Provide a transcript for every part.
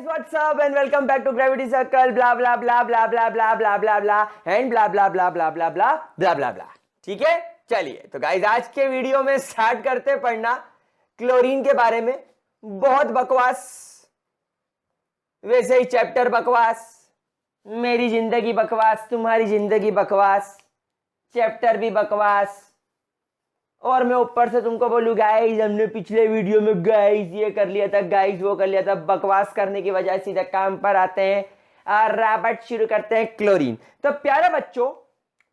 what's up and welcome back to Gravity Circle, blah blah blah blah blah blah blah blah blah and blah blah blah blah blah blah blah blah blah. ठीक है, चलिए तो guys आज के video में start करते पढ़ना chlorine के बारे में। बहुत बकवास, वैसे ही चैप्टर बकवास, मेरी जिंदगी बकवास, तुम्हारी जिंदगी बकवास, चैप्टर भी बकवास, और मैं ऊपर से तुमको बोलूं गाइस हमने पिछले वीडियो में गाइस ये कर लिया था, गाइस वो कर लिया था। बकवास करने की वजह सीधा काम पर आते हैं और रैपट शुरू करते हैं क्लोरीन। तो प्यारे बच्चों,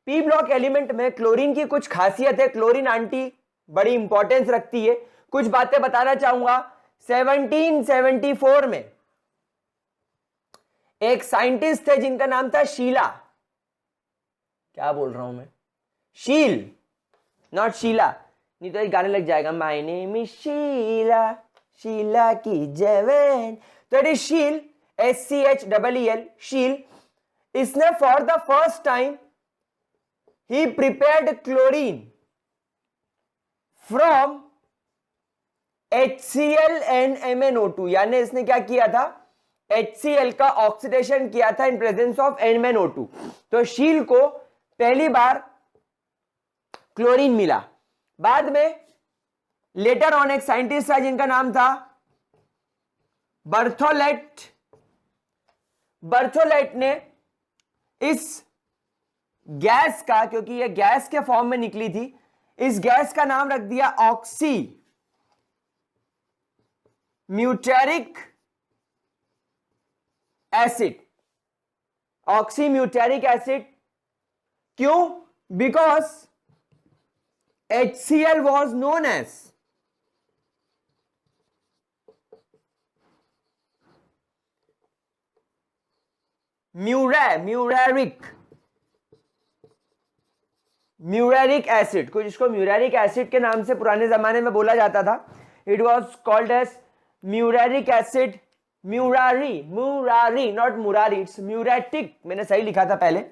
पी ब्लॉक एलिमेंट में क्लोरीन की कुछ खासियत है। क्लोरीन आंटी बड़ी इंपॉर्टेंस रखती है। कुछ बातें बताना चाहूंगा। 1774 में एक साइंटिस्ट थे जिनका नाम था शीला। क्या बोल रहा हूं मैं, शील नॉट शीला, नहीं तो एक गाने लग जाएगा my name is Sheila, Sheila की जवान। तो it is Scheele, SCHEEL, Scheele. इसने फॉर द फर्स्ट टाइम ही prepared chlorine from HCl and MnO2, यानी इसने क्या किया था, HCl का ऑक्सीडेशन किया था इन प्रेजेंस ऑफ MnO2। तो शील को पहली बार क्लोरीन मिला। बाद में लेटर ऑन एक साइंटिस्ट था जिनका नाम था बर्थोलेट। बर्थोलेट ने इस गैस का, क्योंकि यह गैस के फॉर्म में निकली थी, इस गैस का नाम रख दिया oxymuriatic acid. Oxymuriatic acid क्यों? Because HCl was known as muriatic acid, कुछ इसको म्यूरेरिक एसिड के नाम से पुराने जमाने में बोला जाता था। It was called as muriatic acid, Murari not Murari, it's muriatic. मैंने सही लिखा था पहले,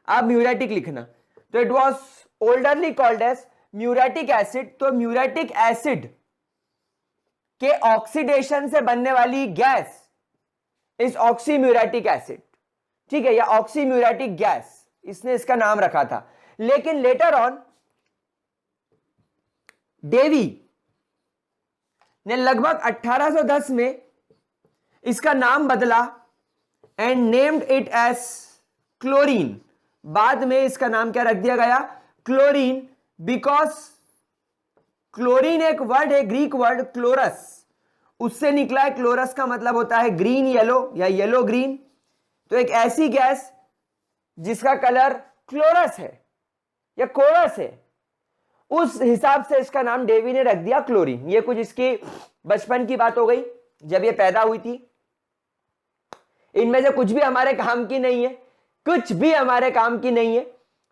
आप म्यूरेटिक लिखना। तो it was olderly called as muriatic acid. तो म्यूरेटिक एसिड के ऑक्सीडेशन से बनने वाली गैस इस ऑक्सीम्यूरेटिक एसिड, ठीक है, या ऑक्सीम्यूरेटिक गैस, इसने इसका नाम रखा था। लेकिन लेटर ऑन डेवी ने लगभग 1810 में इसका नाम बदला and named it as chlorine. बाद में इसका नाम क्या रख दिया गया, क्लोरीन, बिकॉज क्लोरीन एक वर्ड है, ग्रीक वर्ड क्लोरस, उससे निकला है। क्लोरस का मतलब होता है ग्रीन येलो या येलो ग्रीन। तो एक ऐसी गैस जिसका कलर क्लोरस है या कोरस है, उस हिसाब से इसका नाम डेवी ने रख दिया क्लोरीन। ये कुछ इसकी बचपन की बात हो गई जब ये पैदा हुई थी। इनमें से कुछ भी हमारे काम की नहीं है, कुछ भी हमारे काम की नहीं है,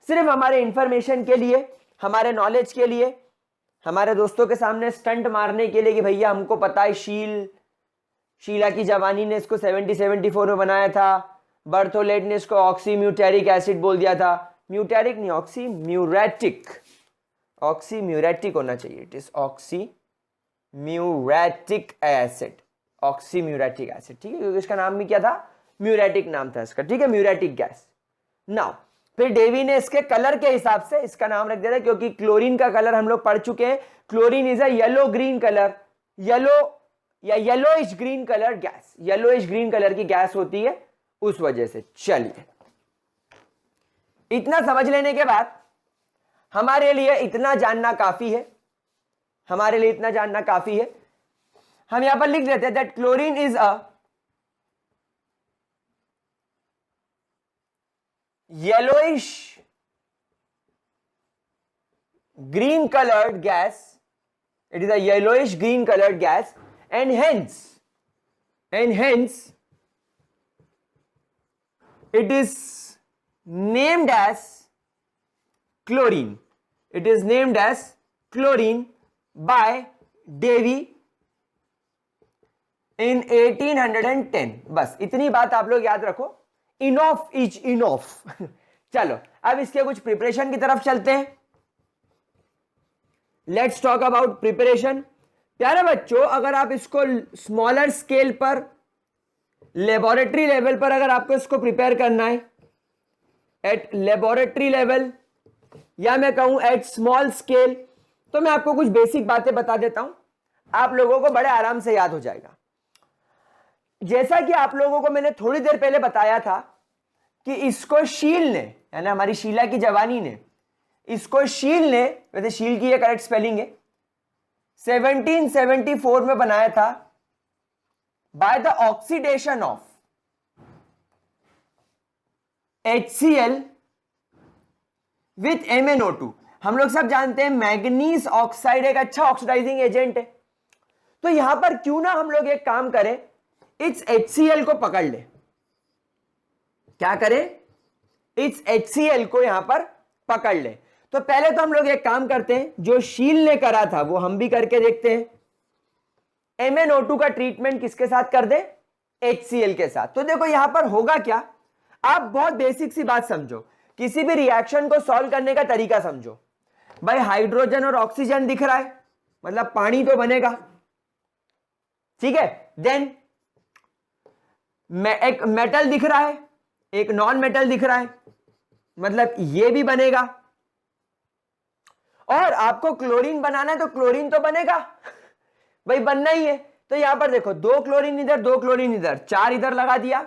सिर्फ हमारे इंफॉर्मेशन के लिए, हमारे नॉलेज के लिए, हमारे दोस्तों के सामने स्टंट मारने के लिए कि भैया हमको पता है शीला की जवानी ने इसको 1774 में बनाया था। बर्थोलेट ने इसको ऑक्सीम्यूटेरिक एसिड बोल दिया था। म्यूटेरिक नहीं, ऑक्सीम्यूरेटिक, ऑक्सीम्यूरेटिक होना चाहिए। इट इज ऑक्सीम्यूरेटिक एसिड, ऑक्सीम्यूरेटिक एसिड, ठीक है, क्योंकि इसका नाम भी क्या था, म्यूरेटिक नाम था इसका, ठीक है, म्यूरेटिक गैस। नाउ फिर डेवी ने इसके कलर के हिसाब से इसका नाम रख दिया था, क्योंकि क्लोरीन का कलर हम लोग पढ़ चुके हैं। Chlorine is a yellow green colour, yellow या yellowish green colour gas, yellowish green colour की गैस होती है, उस वजह से। चलिए, इतना समझ लेने के बाद हमारे लिए इतना जानना काफी है, हमारे लिए इतना जानना काफी है। हम यहां पर लिख देते हैं that chlorine is a yellowish green colored gas. It is a yellowish green colored gas, and hence it is named as chlorine. It is named as chlorine by Davy in 1810. बस इतनी बात आप लोग याद रखो। इनॉफ इज इनॉफ। चलो अब इसके कुछ प्रिपरेशन की तरफ चलते हैं। Let's talk about preparation. प्यारे बच्चों, अगर आप इसको स्मॉलर स्केल पर लेबोरेटरी लेवल पर अगर आपको इसको प्रिपेयर करना है, एट लेबोरेटरी लेवल या मैं कहूं एट स्मॉल स्केल, तो मैं आपको कुछ बेसिक बातें बता देता हूं, आप लोगों को बड़े आराम से याद हो जाएगा। जैसा कि आप लोगों को मैंने थोड़ी देर पहले बताया था कि इसको शील ने, यानी हमारी शीला की जवानी ने, इसको शील ने, वैसे शील की ये करेक्ट स्पेलिंग है, 1774 में बनाया था by the oxidation of HCl with MnO2। हम लोग सब जानते हैं मैग्नीज ऑक्साइड एक अच्छा ऑक्सीडाइजिंग एजेंट है, तो यहां पर क्यों ना हम लोग एक काम करें, इस HCl को पकड़ ले। क्या करें? इस HCl को यहां पर पकड़ ले। तो पहले तो हम लोग एक काम करते हैं, जो शील ने करा था वो हम भी करके देखते हैं। MnO2 का ट्रीटमेंट किसके साथ कर दे? HCl के साथ। तो देखो यहां पर होगा क्या, आप बहुत बेसिक सी बात समझो, किसी भी रिएक्शन को सॉल्व करने का तरीका समझो। भाई हाइड्रोजन और ऑक्सीजन दिख रहा है, मतलब पानी तो बनेगा, ठीक है। देन एक मेटल दिख रहा है, एक नॉन मेटल दिख रहा है, मतलब ये भी बनेगा। और आपको क्लोरीन बनाना है तो क्लोरीन तो बनेगा, भाई बनना ही है। तो यहां पर देखो, 2 क्लोरीन इधर, 2 क्लोरीन इधर, 4 इधर लगा दिया,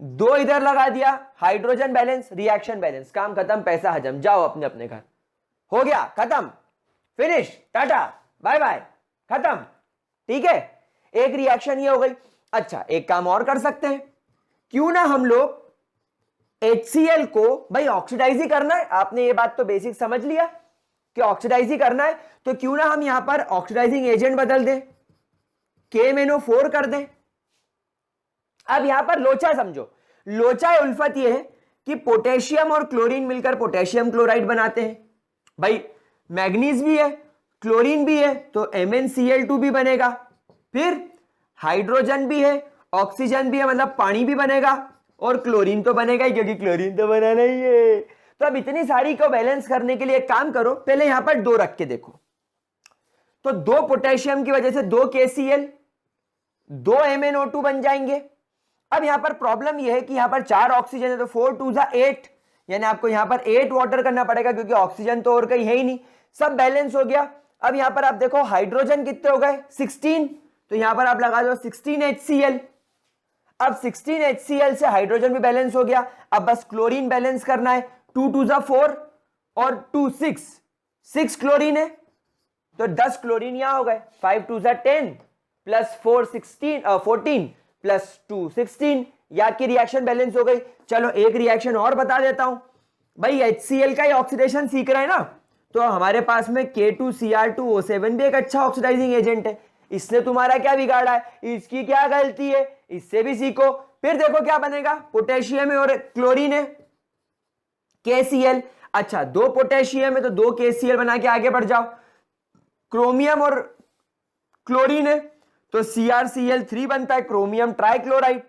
2 इधर लगा दिया, हाइड्रोजन बैलेंस, रिएक्शन बैलेंस, काम खत्म, पैसा हजम, जाओ अपने अपने घर, हो गया, खत्म, फिनिश, टाटा बाय बाय, खत्म, ठीक है। एक रिएक्शन ये हो गई। अच्छा, एक काम और कर सकते हैं, क्यों ना हम लोग HCl को, भाई ऑक्सीडाइज ही करना है, आपने ये बात तो बेसिक समझ लिया कि ऑक्सीडाइज ही करना है, तो क्यों ना हम यहां पर ऑक्सीडाइजिंग एजेंट बदल दें, KMnO4 कर दें। अब यहां पर लोचा समझो, लोचा उल्फत यह है कि पोटेशियम और क्लोरीन मिलकर पोटेशियम क्लोराइड बनाते हैं। भाई मैग्नीज भी है, क्लोरीन भी है, तो MnCl2 भी बनेगा, फिर हाइड्रोजन भी है, ऑक्सीजन भी है, मतलब पानी भी बनेगा, और क्लोरीन तो बनेगा ही, क्योंकि क्लोरीन तो बनाना ही है। तो अब इतनी सारी को बैलेंस करने के लिए एक काम करो, पहले यहां पर 2 रख के देखो, तो 2 पोटेशियम की वजह से 2 KCl, 2 MnO2 बन जाएंगे। अब यहां पर प्रॉब्लम यह है कि यहां पर 4 ऑक्सीजन है, तो 4 2 8, यानी आपको यहां पर 8 वाटर करना पड़ेगा, क्योंकि ऑक्सीजन तो और कहीं है ही नहीं, सब बैलेंस हो गया। अब यहां पर आप देखो हाइड्रोजन कितने हो गए, 16, तो यहां पर आप लगा दो 16 HCl। अब 16 HCl से हाइड्रोजन भी बैलेंस हो गया, अब बस क्लोरीन बैलेंस करना है, 2 2 4 और 2 6, 6 क्लोरीन है, तो 10 क्लोरीन यहां हो गए, 5 2 10 प्लस 4 16 14 प्लस 2 16, याद की रिएक्शन बैलेंस हो गई। चलो एक रिएक्शन और बता देता हूं, भाई HCl का ही ऑक्सीडेशन सीख रहे हैं ना, तो हमारे पास में K2Cr2O7 भी एक अच्छा ऑक्सीडाइजिंग एजेंट है, इसने तुम्हारा क्या बिगाड़ा है, इसकी क्या गलती है, इससे भी सीखो। फिर देखो क्या बनेगा, पोटेशियम है और क्लोरीन है, KCl। अच्छा, 2 पोटेशियम है तो 2 KCl बना के आगे बढ़ जाओ, क्रोमियम और क्लोरीन है तो CrCl3 बनता है, क्रोमियम ट्राइक्लोराइड।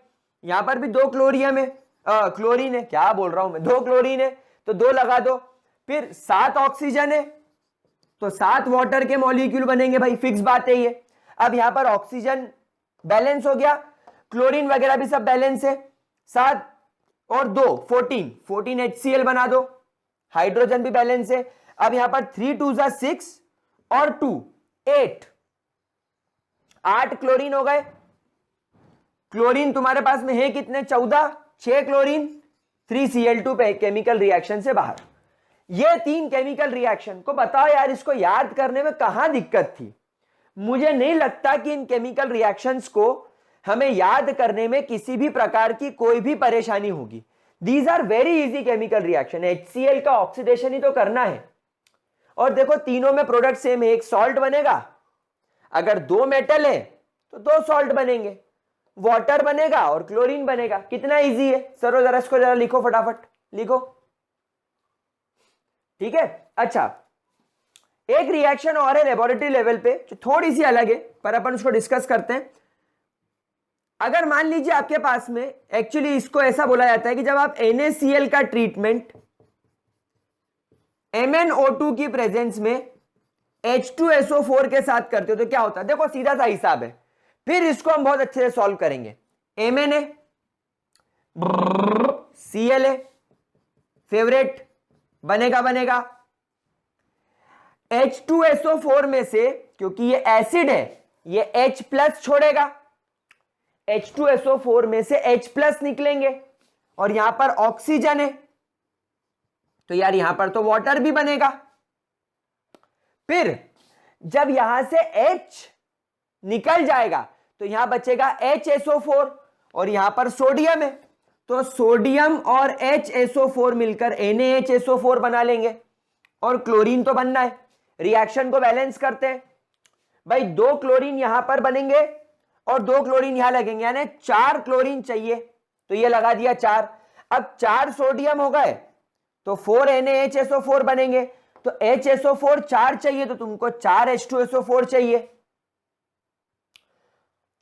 यहां पर भी 2 क्लोरियम है, क्लोरीन है, क्या बोल रहा हूं मैं, 2 क्लोरीन है तो 2 लगा दो। फिर 7 ऑक्सीजन है तो 7 वाटर के मॉलिक्यूल बनेंगे, भाई फिक्स बात है ये। अब यहां पर ऑक्सीजन बैलेंस हो गया, क्लोरीन वगैरह भी सब बैलेंस है, 7 और 2 14 HCl बना दो, हाइड्रोजन भी बैलेंस है। अब यहां पर 3 2 6 और 2 8 क्लोरीन हो गए। क्लोरीन तुम्हारे पास में है कितने, 14, 6 क्लोरीन, 3 Cl2 पे केमिकल रिएक्शन से बाहर। ये 3 केमिकल रिएक्शन को बताओ यार, इसको याद करने में कहां दिक्कत थी? मुझे नहीं लगता कि इन केमिकल रिएक्शंस को हमें याद करने में किसी भी प्रकार की कोई भी परेशानी होगी। These are very easy chemical reaction, HCl का ऑक्सीडेशन ही तो करना है। और देखो तीनों में प्रोडक्ट सेम है, एक सॉल्ट बनेगा, अगर 2 मेटल है तो 2 सॉल्ट बनेंगे, वाटर बनेगा और क्लोरीन बनेगा। कितना इजी है, सरो जरा इसको जरा लिखो, फटाफट लिखो, ठीक है। अच्छा, एक रिएक्शन और है लेबोरेटरी लेवल पे जो थोड़ी सी अलग है, पर अपन उसको डिस्कस करते हैं। अगर मान लीजिए आपके पास में, एक्चुअली इसको ऐसा बोला जाता है कि जब आप NaCl का ट्रीटमेंट MnO2 की प्रेजेंस में H2SO4 के साथ करते हो तो क्या होता है, देखो सीधा सा हिसाब है, फिर इसको हम बहुत अच्छे से सॉल्व करेंगे। MNA, CLA, फेवरेट बनेगा बनेगा। H2SO4 में से, क्योंकि ये एसिड है, ये H प्लस छोड़ेगा, H2SO4 में से H प्लस निकलेंगे और यहां पर ऑक्सीजन है, तो यार यहां पर तो वाटर भी बनेगा। फिर जब यहां से H निकल जाएगा तो यहां बचेगा HSO4 और यहां पर सोडियम है, तो सोडियम और HSO4 मिलकर NaHSO4 बना लेंगे और क्लोरीन तो बनना है। रिएक्शन को बैलेंस करते हैं भाई, 2 क्लोरीन यहां पर बनेंगे और 2 क्लोरीन यहां लगेंगे, यानी 4 क्लोरीन चाहिए, तो ये लगा दिया 4। अब 4 सोडियम हो गए तो 4 NaHSO4 बनेंगे, तो HSO4 4 चाहिए तो तुमको 4 H2SO4 चाहिए,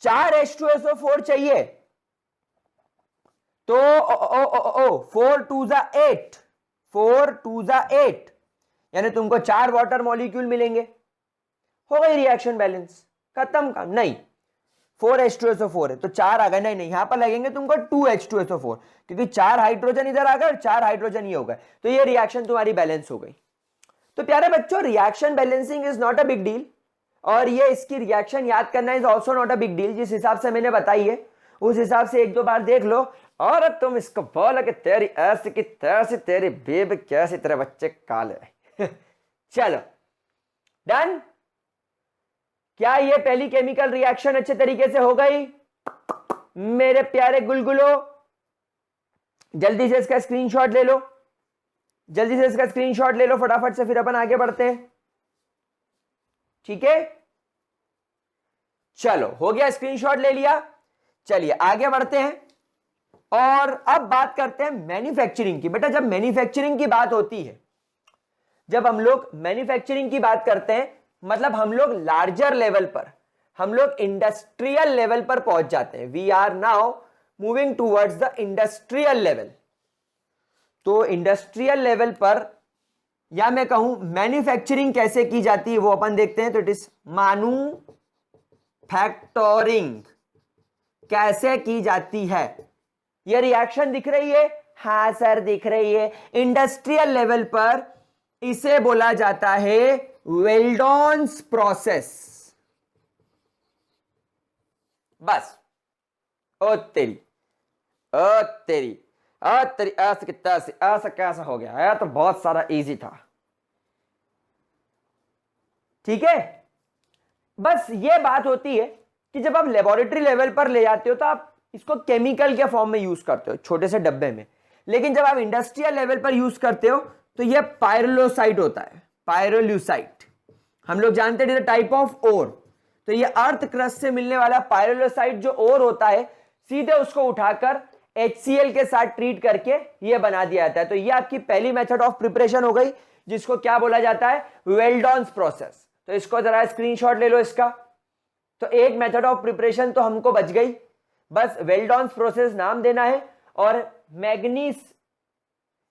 4 H2SO4 चाहिए तो 4 2 जा 8, 4 2 जा 8, यानी तुमको 4 वाटर मॉलिक्यूल मिलेंगे। हो गई रिएक्शन बैलेंस, खत्म का नहीं। 4 H2SO4 है तो 4 आ गए, नहीं नहीं, यहां पर लगेंगे तुमको 2 H2SO4, क्योंकि 4 हाइड्रोजन इधर आ गए और 4 हाइड्रोजन ये हो गए, तो ये रिएक्शन तुम्हारी बैलेंस हो गई। तो प्यारे बच्चों, reaction balancing is not a big deal, और ये इसकी रिएक्शन याद करना is also not a big deal. जिस हिसाब से मैंने बताई है उस हिसाब से 1-2 बार देख लो, और तुम इसको बोलो कि तेरी ऐसी की तैसी, तेरी बेब कैसी, तेरे बच्चे काले। चलो डन। क्या ये पहली केमिकल रिएक्शन अच्छे तरीके से हो गई मेरे प्यारे गुलगुलो? जल्दी से इसका स्क्रीनशॉट ले लो, जल्दी से इसका स्क्रीनशॉट ले लो फटाफट से, फिर अपन आगे बढ़ते हैं। ठीक है, चलो हो गया, स्क्रीनशॉट ले लिया। चलिए आगे बढ़ते हैं और अब बात करते हैं मैन्युफैक्चरिंग की। बेटा जब मैन्युफैक्चरिंग की बात होती है, जब हम लोग मैन्युफैक्चरिंग की बात करते हैं, मतलब हम लोग लार्जर लेवल पर, हम लोग इंडस्ट्रियल लेवल पर पहुंच जाते हैं। We are now moving towards the industrial level. तो इंडस्ट्रियल लेवल पर, या मैं कहूं मैन्युफैक्चरिंग कैसे की जाती है वो अपन देखते हैं। तो इट इज मैन्युफैक्चरिंग कैसे की जाती है। ये रिएक्शन दिख रही है? हाँ सर दिख रही है। इंडस्ट्रियल लेवल पर इसे बोला जाता है वेल्डॉन्स प्रोसेस। बस। ओ तेरी, ओ तेरी, ओ तेरी, ऐसे कितना ऐसा कैसा हो गया है? तो बहुत सारा इजी था। ठीक है, बस ये बात होती है कि जब आप लेबोरेटरी लेवल पर ले जाते हो तो आप इसको केमिकल के फॉर्म में यूज करते हो, छोटे से डब्बे में। लेकिन जब आप इंडस्ट्रियल लेवल पर यूज करते हो तो ये पायरोलोसाइट होता है, पायरोल्यूसाइट। हम लोग जानते हैं टाइप ऑफ ओर। तो ये अर्थ क्रस्ट से मिलने वाला पायरोलोसाइट जो ओर होता है, सीधे उसको उठाकर HCl के साथ ट्रीट करके ये बना दिया जाता है। तो ये आपकी पहली मेथड ऑफ प्रिपरेशन हो गई, जिसको क्या बोला जाता है? वेल्डॉन्स प्रोसेस। तो इसको जरा स्क्रीनशॉट ले लो इसका। तो एक मेथड ऑफ प्रिपरेशन तो हमको बच गई, बस वेल्डॉन्स प्रोसेस नाम देना है और मैग्नीज,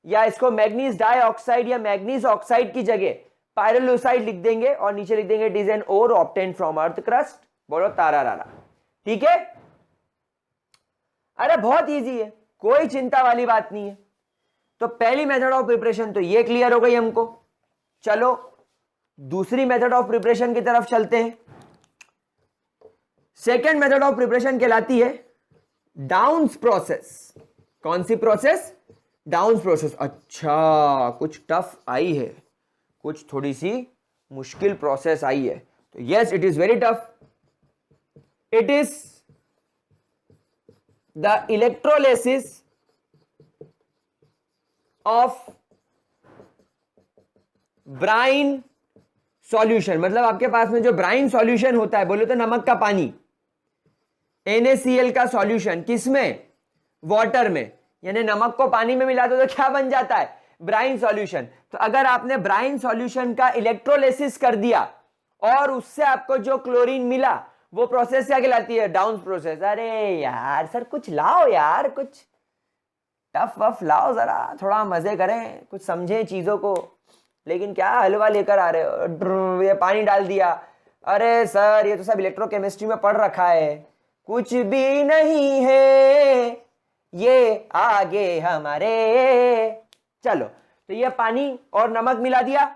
या इसको मैग्नीज डाइऑक्साइड या मैग्नीज ऑक्साइड की जगह पायरोलोसाइड लिख देंगे और नीचे लिख देंगे it is an ore obtained from earth crust. बोलो तारा रारा। ठीक है, अरे बहुत इजी है, कोई चिंता वाली बात नहीं है। तो पहली मेथड ऑफ प्रिपरेशन तो ये क्लियर हो गई हमको। चलो दूसरी मेथड ऑफ प्रिपरेशन की तरफ चलते हैं। सेकेंड मेथड ऑफ प्रिपरेशन कहलाती है डाउन्स प्रोसेस। कौन सी प्रोसेस? Downs process. अच्छा, कुछ टफ आई है, कुछ थोड़ी सी मुश्किल प्रोसेस आई है। तो yes, it is very tough. It is the electrolysis of brine solution. मतलब आपके पास में जो ब्राइन सॉल्यूशन होता है, बोले तो नमक का पानी, NaCl का सॉल्यूशन, किसमें? वाटर में। यानी नमक को पानी में मिला दो तो क्या बन जाता है? Brine solution. तो अगर आपने ब्राइन सॉल्यूशन का इलेक्ट्रोलिसिस कर दिया और उससे आपको जो क्लोरीन मिला, वो प्रोसेस क्या कहलाती है? Down process. अरे यार सर कुछ लाओ यार, कुछ टफ वफ लाओ, जरा थोड़ा मजे करें, कुछ समझें चीजों को। लेकिन क्या हलवा लेकर आ रहे हो? ये पानी डाल दिया। अरे सर ये तो सब इलेक्ट्रोकेमिस्ट्री में पढ़ रखा है, कुछ भी नहीं है ये आगे हमारे। चलो, तो ये पानी और नमक मिला दिया,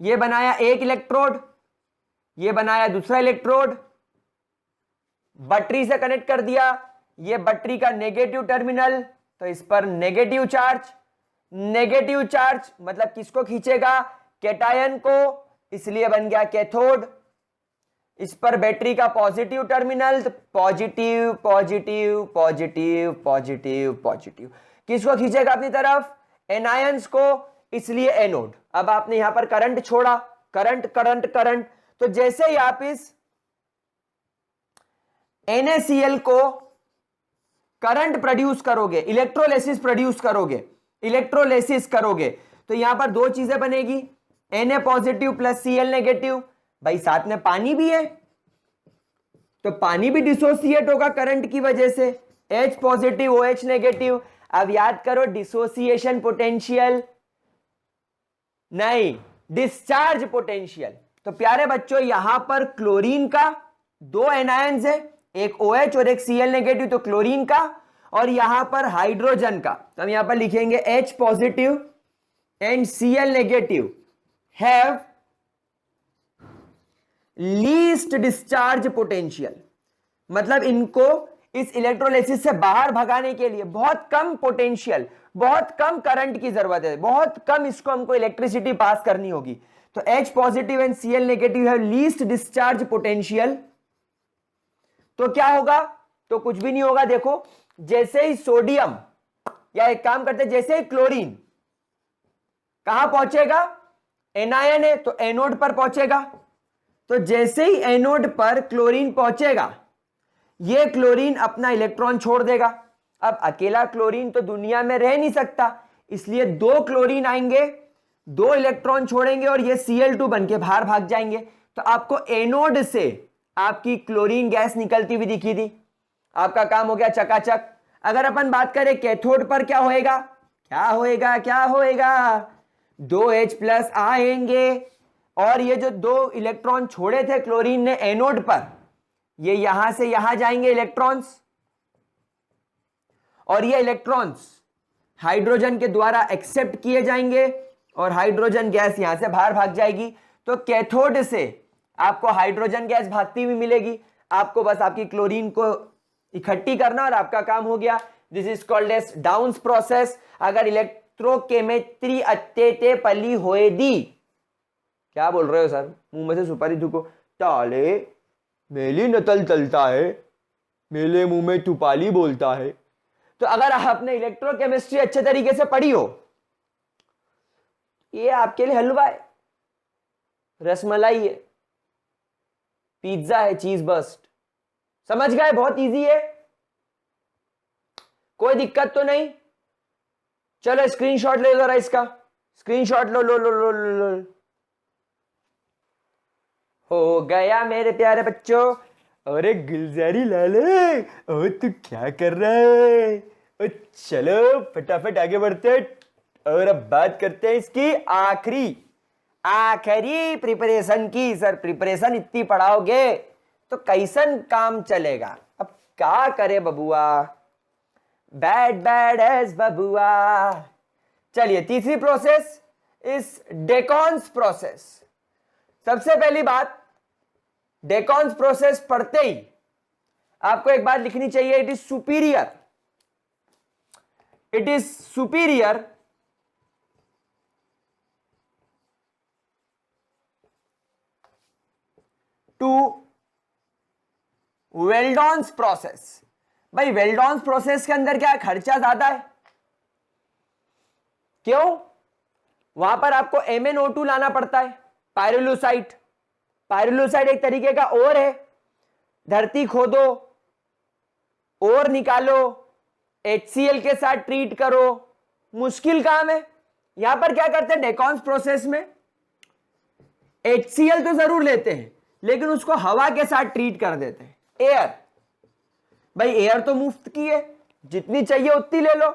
ये बनाया एक इलेक्ट्रोड, ये बनाया दूसरा इलेक्ट्रोड, बैटरी से कनेक्ट कर दिया, ये बैटरी का नेगेटिव टर्मिनल, तो इस पर नेगेटिव चार्ज, नेगेटिव चार्ज मतलब किसको खींचेगा, कैटायन को, इसलिए बन गया कैथोड। इस पर बैटरी का पॉजिटिव टर्मिनल, तो positive positive positive positive positive, किसको खींचेगा अपनी तरफ, एनायंस को, इसलिए एनोड। अब आपने यहां पर करंट छोड़ा, करंट करंट करंट, तो जैसे ही आप इस NaCl को करंट प्रोड्यूस करोगे, इलेक्ट्रोलिसिस प्रोड्यूस करोगे, इलेक्ट्रोलिसिस करोगे, तो यहां पर दो चीजें बनेगी, Na positive plus Cl negative. भाई साथ में पानी भी है, तो पानी भी डिसोसिएट होगा करंट की वजह से, H पॉजिटिव OH नेगेटिव। अब याद करो डिसोसिएशन पोटेंशियल नहीं, डिस्चार्ज पोटेंशियल। तो प्यारे बच्चों यहां पर क्लोरीन का दो एनायंस है, एक OH और एक Cl नेगेटिव, तो क्लोरीन का, और यहां पर हाइड्रोजन का, तो हम यहां पर लिखेंगे H positive and Cl negative have least discharge potential. मतलब इनको इस इलेक्ट्रोलिसिस से बाहर भगाने के लिए बहुत कम पोटेंशियल, बहुत कम करंट की जरूरत है, बहुत कम इसको हमको इलेक्ट्रिसिटी पास करनी होगी। तो H positive and Cl negative have least discharge potential. तो क्या होगा, तो कुछ भी नहीं होगा। देखो जैसे ही सोडियम, या एक काम करते, जैसे ही क्लोरीन कहां पहुंचेगा, एनायन है तो एनोड पर पहुंचेगा, तो जैसे ही एनोड पर क्लोरीन पहुंचेगा, यह क्लोरीन अपना इलेक्ट्रॉन छोड़ देगा। अब अकेला क्लोरीन तो दुनिया में रह नहीं सकता, इसलिए दो क्लोरीन आएंगे, दो इलेक्ट्रॉन छोड़ेंगे और ये Cl2 बनके बाहर भाग जाएंगे। तो आपको एनोड से आपकी क्लोरीन गैस निकलती हुई दिखी थी, आपका काम हो गया चकाचक। अगर अपन बात करें कैथोड पर, क्या होएगा, क्या होएगा, क्या होएगा, दो H प्लस आएंगे, और ये जो दो इलेक्ट्रॉन छोड़े थे क्लोरीन ने एनोड पर, ये यहां से यहां जाएंगे इलेक्ट्रॉन्स, और ये इलेक्ट्रॉन्स हाइड्रोजन के द्वारा एक्सेप्ट किए जाएंगे और हाइड्रोजन गैस यहां से बाहर भाग जाएगी। तो कैथोड से आपको हाइड्रोजन गैस भागती हुई मिलेगी, आपको बस आपकी क्लोरीन को इकट्ठी करना और आपका काम हो गया। This is called as Downs process. अगर इलेक्ट्रोकेमिस्ट्री अत्ते पली होए दी, क्या बोल रहे हो सर, मुंह में से सुपारी थूको, ताले मेली नतल चलता है, मेले मुंह में टुपाली बोलता है। तो अगर आपने इलेक्ट्रोकेमिस्ट्री अच्छे तरीके से पढ़ी हो, ये आपके लिए हलवा है, रसमलाई है, पिज्जा है, चीज बर्स्ट, समझ गए, बहुत इजी है, कोई दिक्कत तो नहीं। चलो स्क्रीनशॉट ले लो जरा, इसका स्क्रीनशॉट लो लो लो लो लो लो। हो गया मेरे प्यारे बच्चों। अरे गुलजारी लाले, ओ तू क्या कर रहा है, ओ चलो फटाफट आगे बढ़ते हैं और अब बात करते हैं इसकी आखिरी प्रिपरेशन की। सर प्रिपरेशन इतनी पढ़ाओगे तो कैसन काम चलेगा, अब क्या करे बबुआ, बैड बैड एज बबुआ। चलिए तीसरी प्रोसेस इस डेकॉन्स प्रोसेस। सबसे पहली बात, डेकॉन्स प्रोसेस पढ़ते ही आपको एक बात लिखनी चाहिए, it is superior, it is superior to Weldon's process. भाई वेल्डॉन्स प्रोसेस के अंदर क्या है, खर्चा ज्यादा है, क्यों, वहां पर आपको MnO2 लाना पड़ता है, पायरोलुसाइट। पायरोलुसाइट एक तरीके का ओर है, धरती खोदो, ओर निकालो, HCl के साथ ट्रीट करो, मुश्किल काम है। यहां पर क्या करते हैं डेकॉन्स प्रोसेस में, HCl तो जरूर लेते हैं लेकिन उसको हवा के साथ ट्रीट कर देते हैं, एयर। भाई एयर तो मुफ्त की है, जितनी चाहिए उतनी ले लो।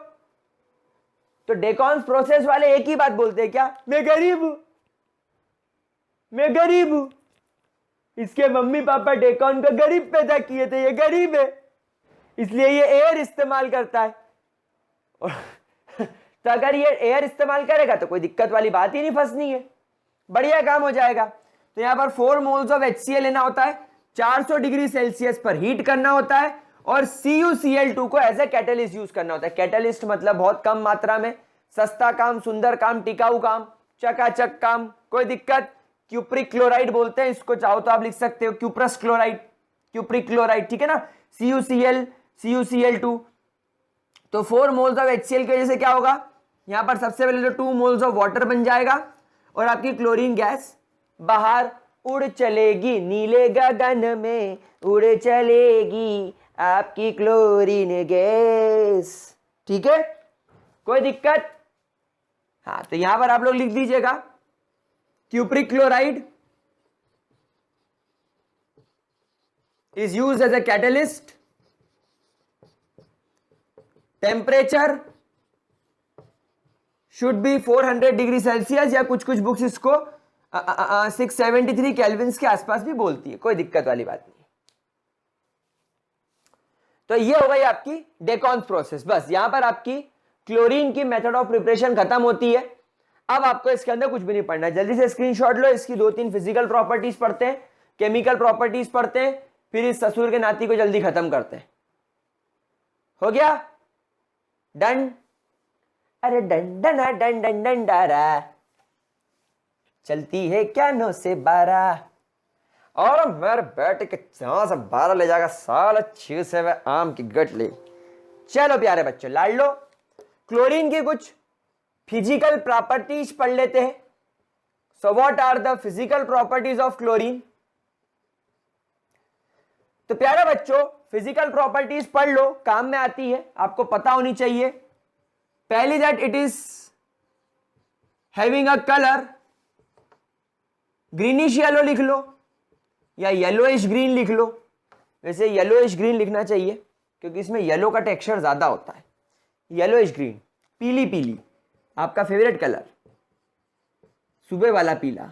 तो डेकॉन्स प्रोसेस वाले एक ही बात बोलते हैं, क्या, मैं गरीब हूं, मैं गरीब हूं, इसके मम्मी पापा डेकॉन का गरीब पैदा किए थे, ये गरीब है इसलिए ये एयर इस्तेमाल करता है। तो अगर ये एयर इस्तेमाल करेगा तो कोई दिक्कत वाली बात ही नहीं फंसनी है, बढ़िया काम हो जाएगा। तो यहां पर 4 मोल्स ऑफ HCl लेना होता है, 400 डिग्री सेल्सियस पर हीट करना होता है और CuCl2 को एज ए कैटलिस्ट यूज करना होता है। कैटलिस्ट मतलब बहुत कम मात्रा में, सस्ता काम, सुंदर काम, टिकाऊ काम, चकाचक काम, कोई दिक्कत। क्यूप्रिक क्लोराइड बोलते हैं इसको, चाहो तो आप लिख सकते हो क्यूप्रस क्लोराइड, क्यूप्रिक क्लोराइड, ठीक है ना, CuCl, CuCl2। तो 4 मोल्स ऑफ HCl की वजह से क्या होगा, यहां पर सबसे पहले तो 2 मोल्स ऑफ वाटर बन जाएगा और आपकी क्लोरीन गैस बाहर उड़ चलेगी, नीले गगन में उड़ चलेगी आपकी क्लोरीन गैस, ठीक है, कोई दिक्कत। हाँ, तो यहां पर आप लोग लिख दीजिएगा cupric chloride is used as a catalyst, temperature should be 400 degree Celsius, या कुछ कुछ बुक्स इसको 673 केल्विन्स के आसपास भी बोलती है, कोई दिक्कत वाली बात नहीं। तो ये हो गई आपकी डेकॉन्स प्रोसेस। बस यहां पर आपकी क्लोरीन की मेथड ऑफ प्रिपरेशन खत्म होती है। अब आपको इसके अंदर कुछ भी नहीं पढ़ना है, जल्दी से स्क्रीनशॉट लो, इसकी 2-3 फिजिकल प्रॉपर्टीज पढ़ते हैं, केमिकल प्रॉपर्टीज पढ़ते हैं, फिर इस ससुर के नाती को जल्दी खत्म करते हैं। हो गया डन? अरे done done done done done डारा, चलती है क्या 9 से 12, और मेरे बेटे के 9 से 12 ले जाएगा साल 6 से वह आम की गट ले। चलो प्यारे बच्चों, लाड़ लो, क्लोरीन की कुछ फिजिकल प्रॉपर्टीज पढ़ लेते हैं। So what are the physical properties of chlorine? तो प्यारे बच्चों, फिजिकल प्रॉपर्टीज पढ़ लो, काम में आती है, आपको पता होनी चाहिए। पहली, that it is having a colour, greenish yellow लिख लो या येलोइश ग्रीन लिख लो। वैसे येलोइश ग्रीन लिखना चाहिए क्योंकि इसमें येलो का टेक्सचर ज्यादा होता है। येलोइश ग्रीन, पीली पीली, आपका फेवरेट कलर, सुबह वाला पीला,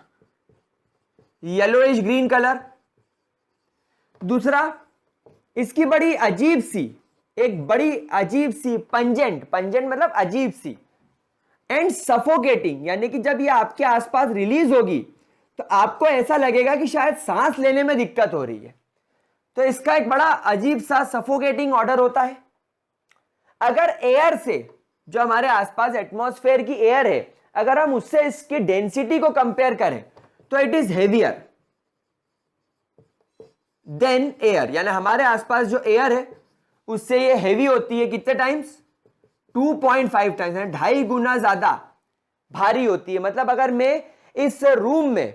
येलोइश ग्रीन कलर। दूसरा, इसकी बड़ी अजीब सी पंजेंट मतलब अजीब सी, एंड सफोकेटिंग, यानी कि जब ये आपके आसपास रिलीज होगी तो आपको ऐसा लगेगा कि शायद सांस लेने में दिक्कत हो रही है। तो इसका एक बड़ा अजीब सा सफोकेटिंग ऑर्डर होता है। अगर एयर से, जो हमारे आसपास एटमॉस्फेयर की एयर है, अगर हम उससे इसकी डेंसिटी को कंपेयर करें तो it is heavier than air, यानी हमारे आसपास जो एयर है उससे ये हेवी होती है। कितने टाइम्स? 2.5 टाइम्स, यानी 2.5 गुना ज्यादा भारी होती है। मतलब अगर मैं इस रूम में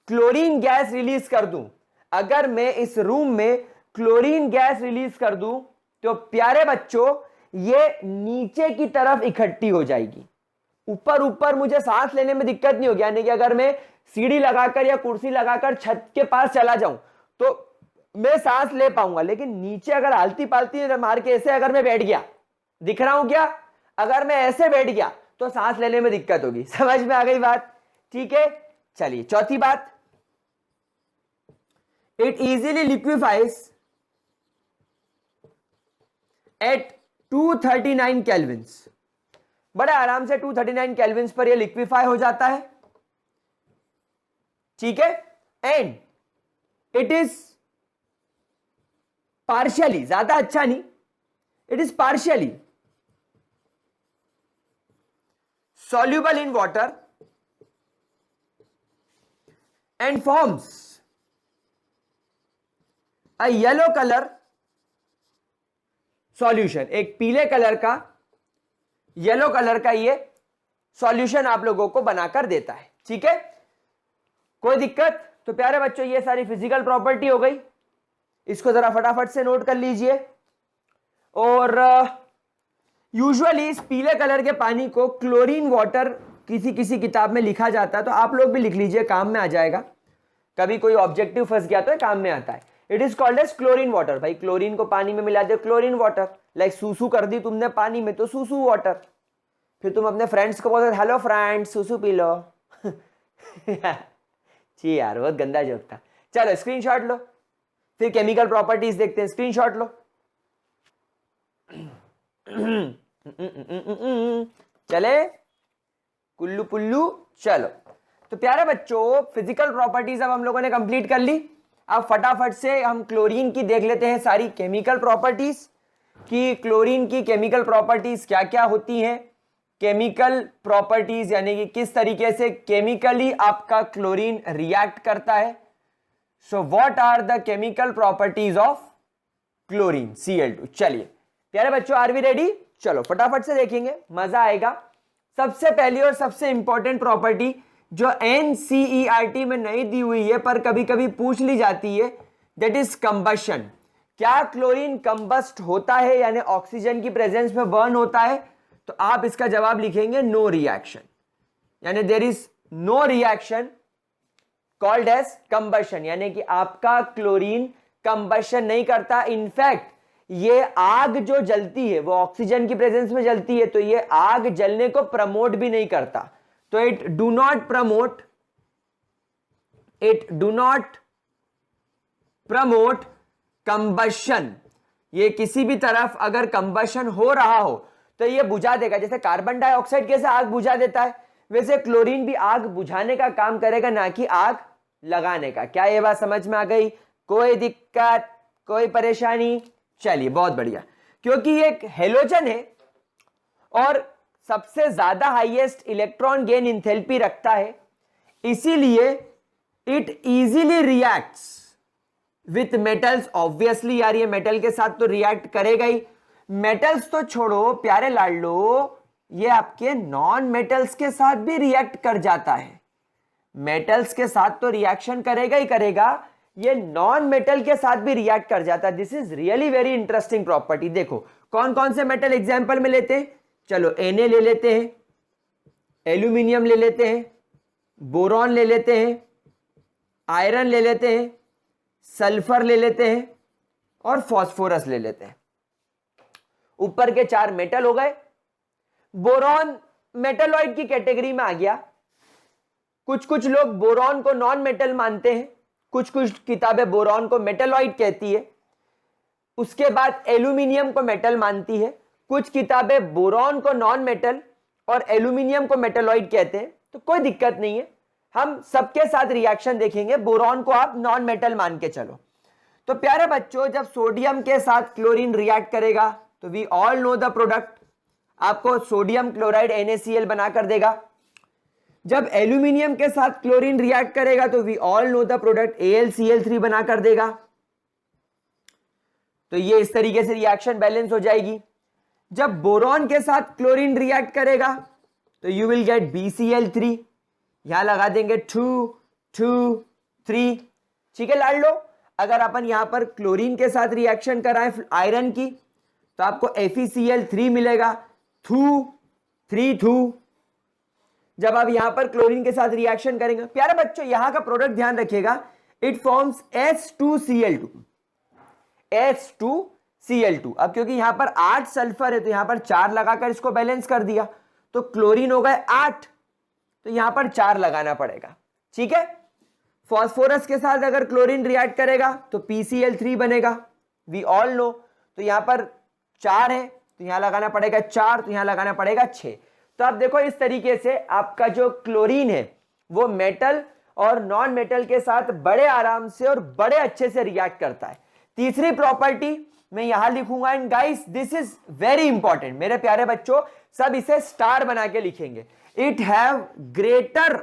क्लोरीन गैस रिलीज कर दूं, अगर मैं इस रूम में क्लोरीन गैस रिलीज कर दूं तो प्यारे बच्चों ये नीचे की तरफ इकट्ठी हो जाएगी। ऊपर मुझे सांस लेने में दिक्कत नहीं होगी, यानी कि अगर मैं सीढ़ी लगाकर या कुर्सी लगाकर छत के पास चला जाऊं तो मैं सांस ले पाऊंगा, लेकिन नीचे अगर आलती पालती मार के ऐसे अगर मैं बैठ गया, दिख रहा हूं क्या, अगर मैं ऐसे बैठ गया तो सांस लेने में दिक्कत होगी। समझ में आ गई बात? ठीक है, चलिए चौथी बात, it easily liquefies eight 239 Kelvin's, बड़े आराम से 239 केल्विन्स पर यह लिक्विफाई हो जाता है, ठीक है। एंड इट इज पार्शियली, ज्यादा अच्छा नहीं, it is partially soluble in water and forms a yellow color solution, एक पीले कलर का, येलो कलर का ये सॉल्यूशन आप लोगों को बनाकर देता है, ठीक है, कोई दिक्कत? तो प्यारे बच्चों ये सारी फिजिकल प्रॉपर्टी हो गई, इसको जरा फटाफट से नोट कर लीजिए। और यूजुअली इस पीले कलर के पानी को क्लोरीन वाटर किसी किताब में लिखा जाता है, तो आप लोग भी लिख लीजिए, काम में आ जाएगा। कभी कोई ऑब्जेक्टिव फंस गया तो काम में आता है। It is called as chlorine water. भाई क्लोरीन को पानी में मिला दो, क्लोरीन वाटर। लाइक सूसू कर दी तुमने पानी में तो सूसू वाटर। फिर तुम अपने फ्रेंड्स को बोलते हेलो फ्रेंड्स सूसू पी लो। जी यार बहुत गंदा जोक था, चलो स्क्रीनशॉट लो, फिर केमिकल प्रॉपर्टीज देखते हैं, स्क्रीनशॉट लो। चले कुल्लू पुल्लू। चलो तो प्यारे बच्चों, फिजिकल प्रॉपर्टीज अब हम लोगों ने कंप्लीट कर ली। अब फटाफट से हम क्लोरीन की देख लेते हैं सारी केमिकल प्रॉपर्टीज, कि क्लोरीन की केमिकल प्रॉपर्टीज क्या क्या होती हैं। केमिकल प्रॉपर्टीज यानी कि किस तरीके से केमिकली आपका क्लोरीन रिएक्ट करता है। So what are the chemical properties of chlorine Cl2। चलिए प्यारे बच्चों, आर वी रेडी? चलो फटाफट से देखेंगे, मजा आएगा। सबसे पहली और सबसे इंपॉर्टेंट प्रॉपर्टी जो NCERT में नहीं दी हुई है पर कभी कभी पूछ ली जाती है, दैट इज कंबशन। क्या क्लोरीन कंबस्ट होता है यानी ऑक्सीजन की प्रेजेंस में बर्न होता है? तो आप इसका जवाब लिखेंगे नो रिएक्शन, यानी there is no reaction called as combustion, यानी कि आपका क्लोरीन कंबशन नहीं करता। इनफैक्ट ये आग जो जलती है वो ऑक्सीजन की प्रेजेंस में जलती है, तो ये आग जलने को प्रमोट भी नहीं करता। तो it do not promote combustion. ये किसी भी तरफ अगर कंबशन हो रहा हो तो ये बुझा देगा। जैसे कार्बन डाइऑक्साइड कैसे आग बुझा देता है, वैसे क्लोरीन भी आग बुझाने का काम करेगा, ना कि आग लगाने का। क्या ये बात समझ में आ गई? कोई दिक्कत, कोई परेशानी? चलिए बहुत बढ़िया। क्योंकि ये एक हेलोजन है और सबसे ज्यादा हाईएस्ट इलेक्ट्रॉन गेन इंथैल्पी रखता है, इसीलिए it easily reacts with metals. Obviously यार ये मेटल के साथ तो रिएक्ट करेगा ही। मेटल्स तो छोड़ो प्यारे लाडलो, ये आपके नॉन मेटल्स के साथ भी रिएक्ट कर जाता है। मेटल्स के साथ तो रिएक्शन करेगा ही करेगा, ये नॉन मेटल के साथ भी रिएक्ट कर जाता है। This is really very interesting property. देखो कौन कौन से मेटल एग्जांपल में लेते हैं। चलो Na ले लेते हैं, एल्यूमिनियम ले लेते हैं, बोरॉन ले लेते हैं, आयरन ले लेते हैं, सल्फर ले लेते हैं और फास्फोरस ले लेते हैं। ऊपर के 4 मेटल हो गए। बोरॉन मेटलॉइड की कैटेगरी में आ गया। कुछ कुछ लोग बोरॉन को नॉन मेटल मानते हैं, कुछ कुछ किताबें बोरॉन को मेटलॉइड कहती है। उसके बाद एल्यूमिनियम को मेटल मानती है। कुछ किताबें बोरॉन को नॉन मेटल और एल्यूमिनियम को मेटलॉइड कहते हैं। तो कोई दिक्कत नहीं है, हम सबके साथ रिएक्शन देखेंगे। बोरॉन को आप नॉन मेटल मान के चलो। तो प्यारे बच्चों, जब सोडियम के साथ क्लोरीन रिएक्ट करेगा तो we all know the product, आपको सोडियम क्लोराइड NaCl बनाकर देगा। जब एल्यूमिनियम के साथ क्लोरीन रिएक्ट करेगा तो we all know the product AlCl3 बनाकर देगा। तो ये इस तरीके से रिएक्शन बैलेंस हो जाएगी। जब बोरॉन के साथ क्लोरीन रिएक्ट करेगा तो यू विल गेट BCl3, यहां लगा देंगे 2 2 3। ठीक है लाड लो। अगर अपन यहां पर क्लोरीन के साथ रिएक्शन कराएं आयरन की तो आपको FeCl3 मिलेगा, 2 3 2। जब आप यहां पर क्लोरीन के साथ रिएक्शन करेंगे, प्यारे बच्चों यहां का प्रोडक्ट ध्यान रखिएगा, इट फॉर्म्स H2Cl2। H2Cl2। अब क्योंकि यहां पर 8 सल्फर है तो यहां पर 4 लगाकर इसको बैलेंस कर दिया, तो क्लोरीन हो गए 8, तो यहां पर 4 लगाना पड़ेगा। ठीक है। फास्फोरस के साथ अगर क्लोरीन रिएक्ट करेगा तो PCl3 बनेगा, वी ऑल नो। तो यहां पर 4 है तो यहां लगाना पड़ेगा 4, तो यहां लगाना पड़ेगा 6। तो आप देखो इस तरीके से आपका जो क्लोरीन है वो मेटल और नॉन मेटल के साथ बड़े आराम से और बड़े अच्छे से रिएक्ट करता है। तीसरी प्रॉपर्टी मैं यहां लिखूंगा, and guys this is very important मेरे प्यारे बच्चों, सब इसे स्टार बना के लिखेंगे। It have greater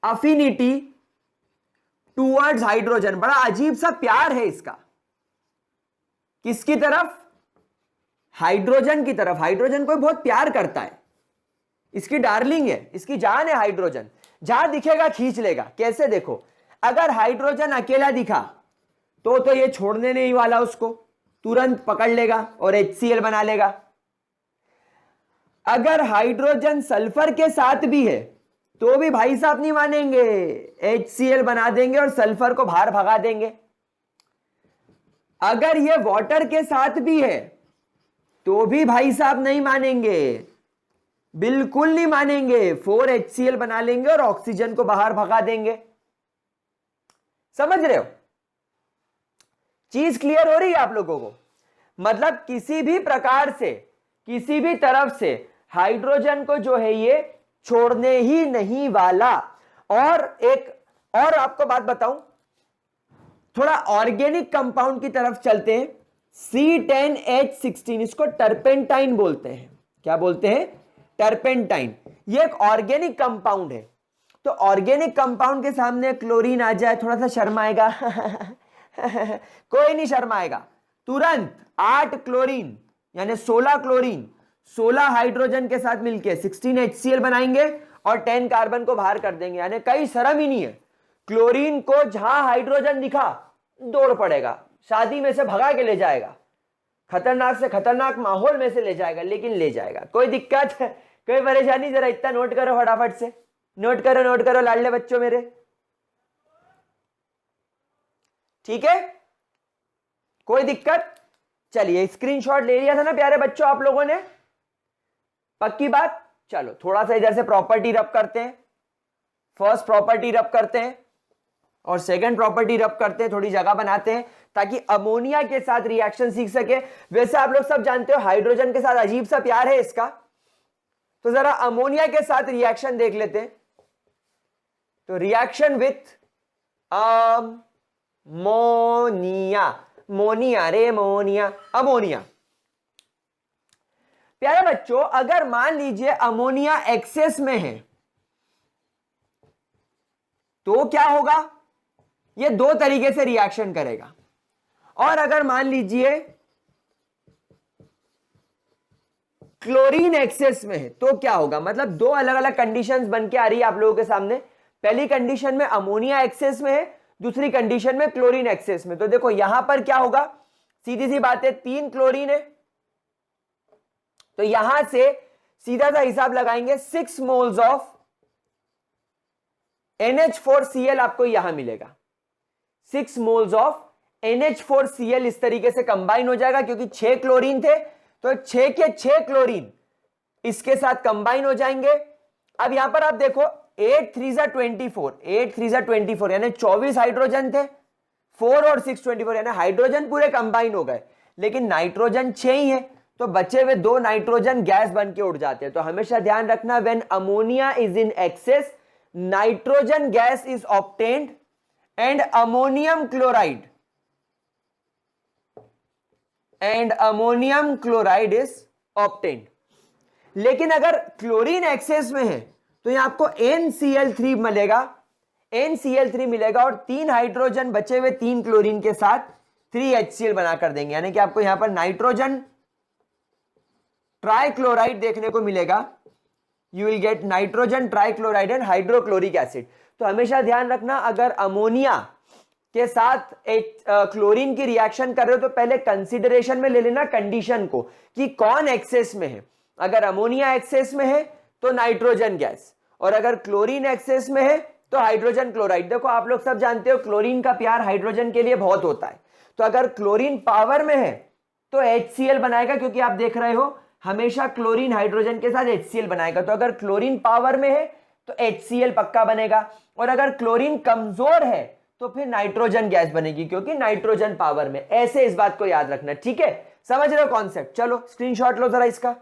affinity towards hydrogen. बड़ा अजीब सा प्यार है इसका, किसकी तरफ? हाइड्रोजन की तरफ। हाइड्रोजन को बहुत प्यार करता है, इसकी डार्लिंग है, इसकी जान है हाइड्रोजन। जहां दिखेगा खींच लेगा। कैसे? देखो, अगर हाइड्रोजन अकेला दिखा तो ये छोड़ने नहीं वाला, उसको तुरंत पकड़ लेगा और HCl बना लेगा। अगर हाइड्रोजन सल्फर के साथ भी है तो भी भाई साहब नहीं मानेंगे, HCl बना देंगे और सल्फर को बाहर भगा देंगे। अगर ये वाटर के साथ भी है तो भी भाई साहब नहीं मानेंगे, बिल्कुल नहीं मानेंगे, 4HCl बना लेंगे और ऑक्सीजन को बाहर भगा देंगे। समझ रहे हो? चीज क्लियर हो रही है आप लोगों को? मतलब किसी भी प्रकार से, किसी भी तरफ से हाइड्रोजन को जो है ये छोड़ने ही नहीं वाला। और एक और आपको बात बताऊं, थोड़ा ऑर्गेनिक कंपाउंड की तरफ चलते हैं। C10H16, इसको टर्पेंटाइन बोलते हैं। क्या बोलते हैं? टर्पेंटाइन। ये एक ऑर्गेनिक कंपाउंड है। तो ऑर्गेनिक कंपाउंड के सामने क्लोरीन आ जाए, थोड़ा सा शर्माएगा कोई नहीं शर्माएगा। तुरंत 8 क्लोरीन यानी 16 क्लोरीन 16 हाइड्रोजन के साथ मिलके 16 HCl बनाएंगे और 10 कार्बन को बाहर कर देंगे। यानी कई शर्म ही नहीं है। क्लोरीन को जहां हाइड्रोजन दिखा दौड़ पड़ेगा, शादी में से भगा के ले जाएगा, खतरनाक से खतरनाक माहौल में से ले जाएगा, लेकिन ले जाएगा। कोई दिक्कत, कोई परेशानी? जरा इतना नोट करो फटाफट से, नोट करो लाडले बच्चों मेरे। ठीक है, कोई दिक्कत? चलिए, स्क्रीनशॉट ले लिया था ना प्यारे बच्चों आप लोगों ने? पक्की बात। चलो थोड़ा सा इधर से प्रॉपर्टी रब करते हैं। फर्स्ट प्रॉपर्टी रब करते हैं और सेकंड प्रॉपर्टी रब करते हैं, थोड़ी जगह बनाते हैं ताकि अमोनिया के साथ रिएक्शन सीख सके। वैसे आप लोग सब जानते हो हाइड्रोजन के साथ अजीब सा प्यार है इसका, तो जरा अमोनिया के साथ रिएक्शन देख लेते हैं। तो रिएक्शन विथ अमोनिया, मोनिया रे मोनिया, अमोनिया। प्यारे बच्चों, अगर मान लीजिए अमोनिया एक्सेस में है तो क्या होगा? ये दो तरीके से रिएक्शन करेगा। और अगर मान लीजिए क्लोरीन एक्सेस में है तो क्या होगा? मतलब दो अलग अलग कंडीशंस बन के आ रही है आप लोगों के सामने। पहली कंडीशन में अमोनिया एक्सेस में है, दूसरी कंडीशन में क्लोरीन एक्सेस में। तो देखो यहां पर क्या होगा, सीधी सी बात है, 3 क्लोरीन है तो यहां से सीधा सा हिसाब लगाएंगे, 6 मोल्स ऑफ NH4Cl आपको यहां मिलेगा। 6 मोल्स ऑफ NH4Cl इस तरीके से कंबाइन हो जाएगा, क्योंकि 6 क्लोरीन थे तो 6 के 6 क्लोरीन इसके साथ कंबाइन हो जाएंगे। अब यहां पर आप देखो 8 3 24, 8 3 24 यानी 24 हाइड्रोजन थे, 4 और 6 24 यानी हाइड्रोजन पूरे कंबाइन हो गए, लेकिन नाइट्रोजन 6 ही है तो बचे हुए 2 नाइट्रोजन गैस बन के उड़ जाते हैं। तो हमेशा ध्यान रखना, when ammonia is in excess nitrogen gas is obtained and ammonium chloride is obtained. लेकिन अगर क्लोरीन एक्सेस में है तो यहां आपको NCl3 मिलेगा और 3 हाइड्रोजन बचे हुए 3 क्लोरीन के साथ 3 HCl बना कर देंगे। यानी कि आपको यहां पर नाइट्रोजन ट्राइक्लोराइड देखने को मिलेगा। You will get nitrogen trichloride and hydrochloric acid. तो हमेशा ध्यान रखना, अगर अमोनिया के साथ एक क्लोरीन की रिएक्शन कर रहे हो तो पहले कंसीडरेशन में ले लेना कंडीशन को कि कौन एक्सेस में है। अगर अमोनिया एक्सेस में है तो नाइट्रोजन गैस, और अगर क्लोरीन एक्सेस में है तो हाइड्रोजन क्लोराइड। देखो आप लोग सब जानते हो क्लोरीन का प्यार हाइड्रोजन के लिए बहुत होता है, तो अगर क्लोरीन पावर में है तो HCl बनाएगा, क्योंकि आप देख रहे हो हमेशा क्लोरीन हाइड्रोजन के साथ HCl बनाएगा। तो अगर क्लोरीन पावर में है तो HCl पक्का बनेगा, और अगर क्लोरीन कमजोर है तो फिर नाइट्रोजन गैस बनेगी, क्योंकि नाइट्रोजन पावर में। ऐसे इस बात को याद रखना, ठीक है? समझ रहे हो कॉन्सेप्ट? चलो स्क्रीनशॉट लो जरा इसका।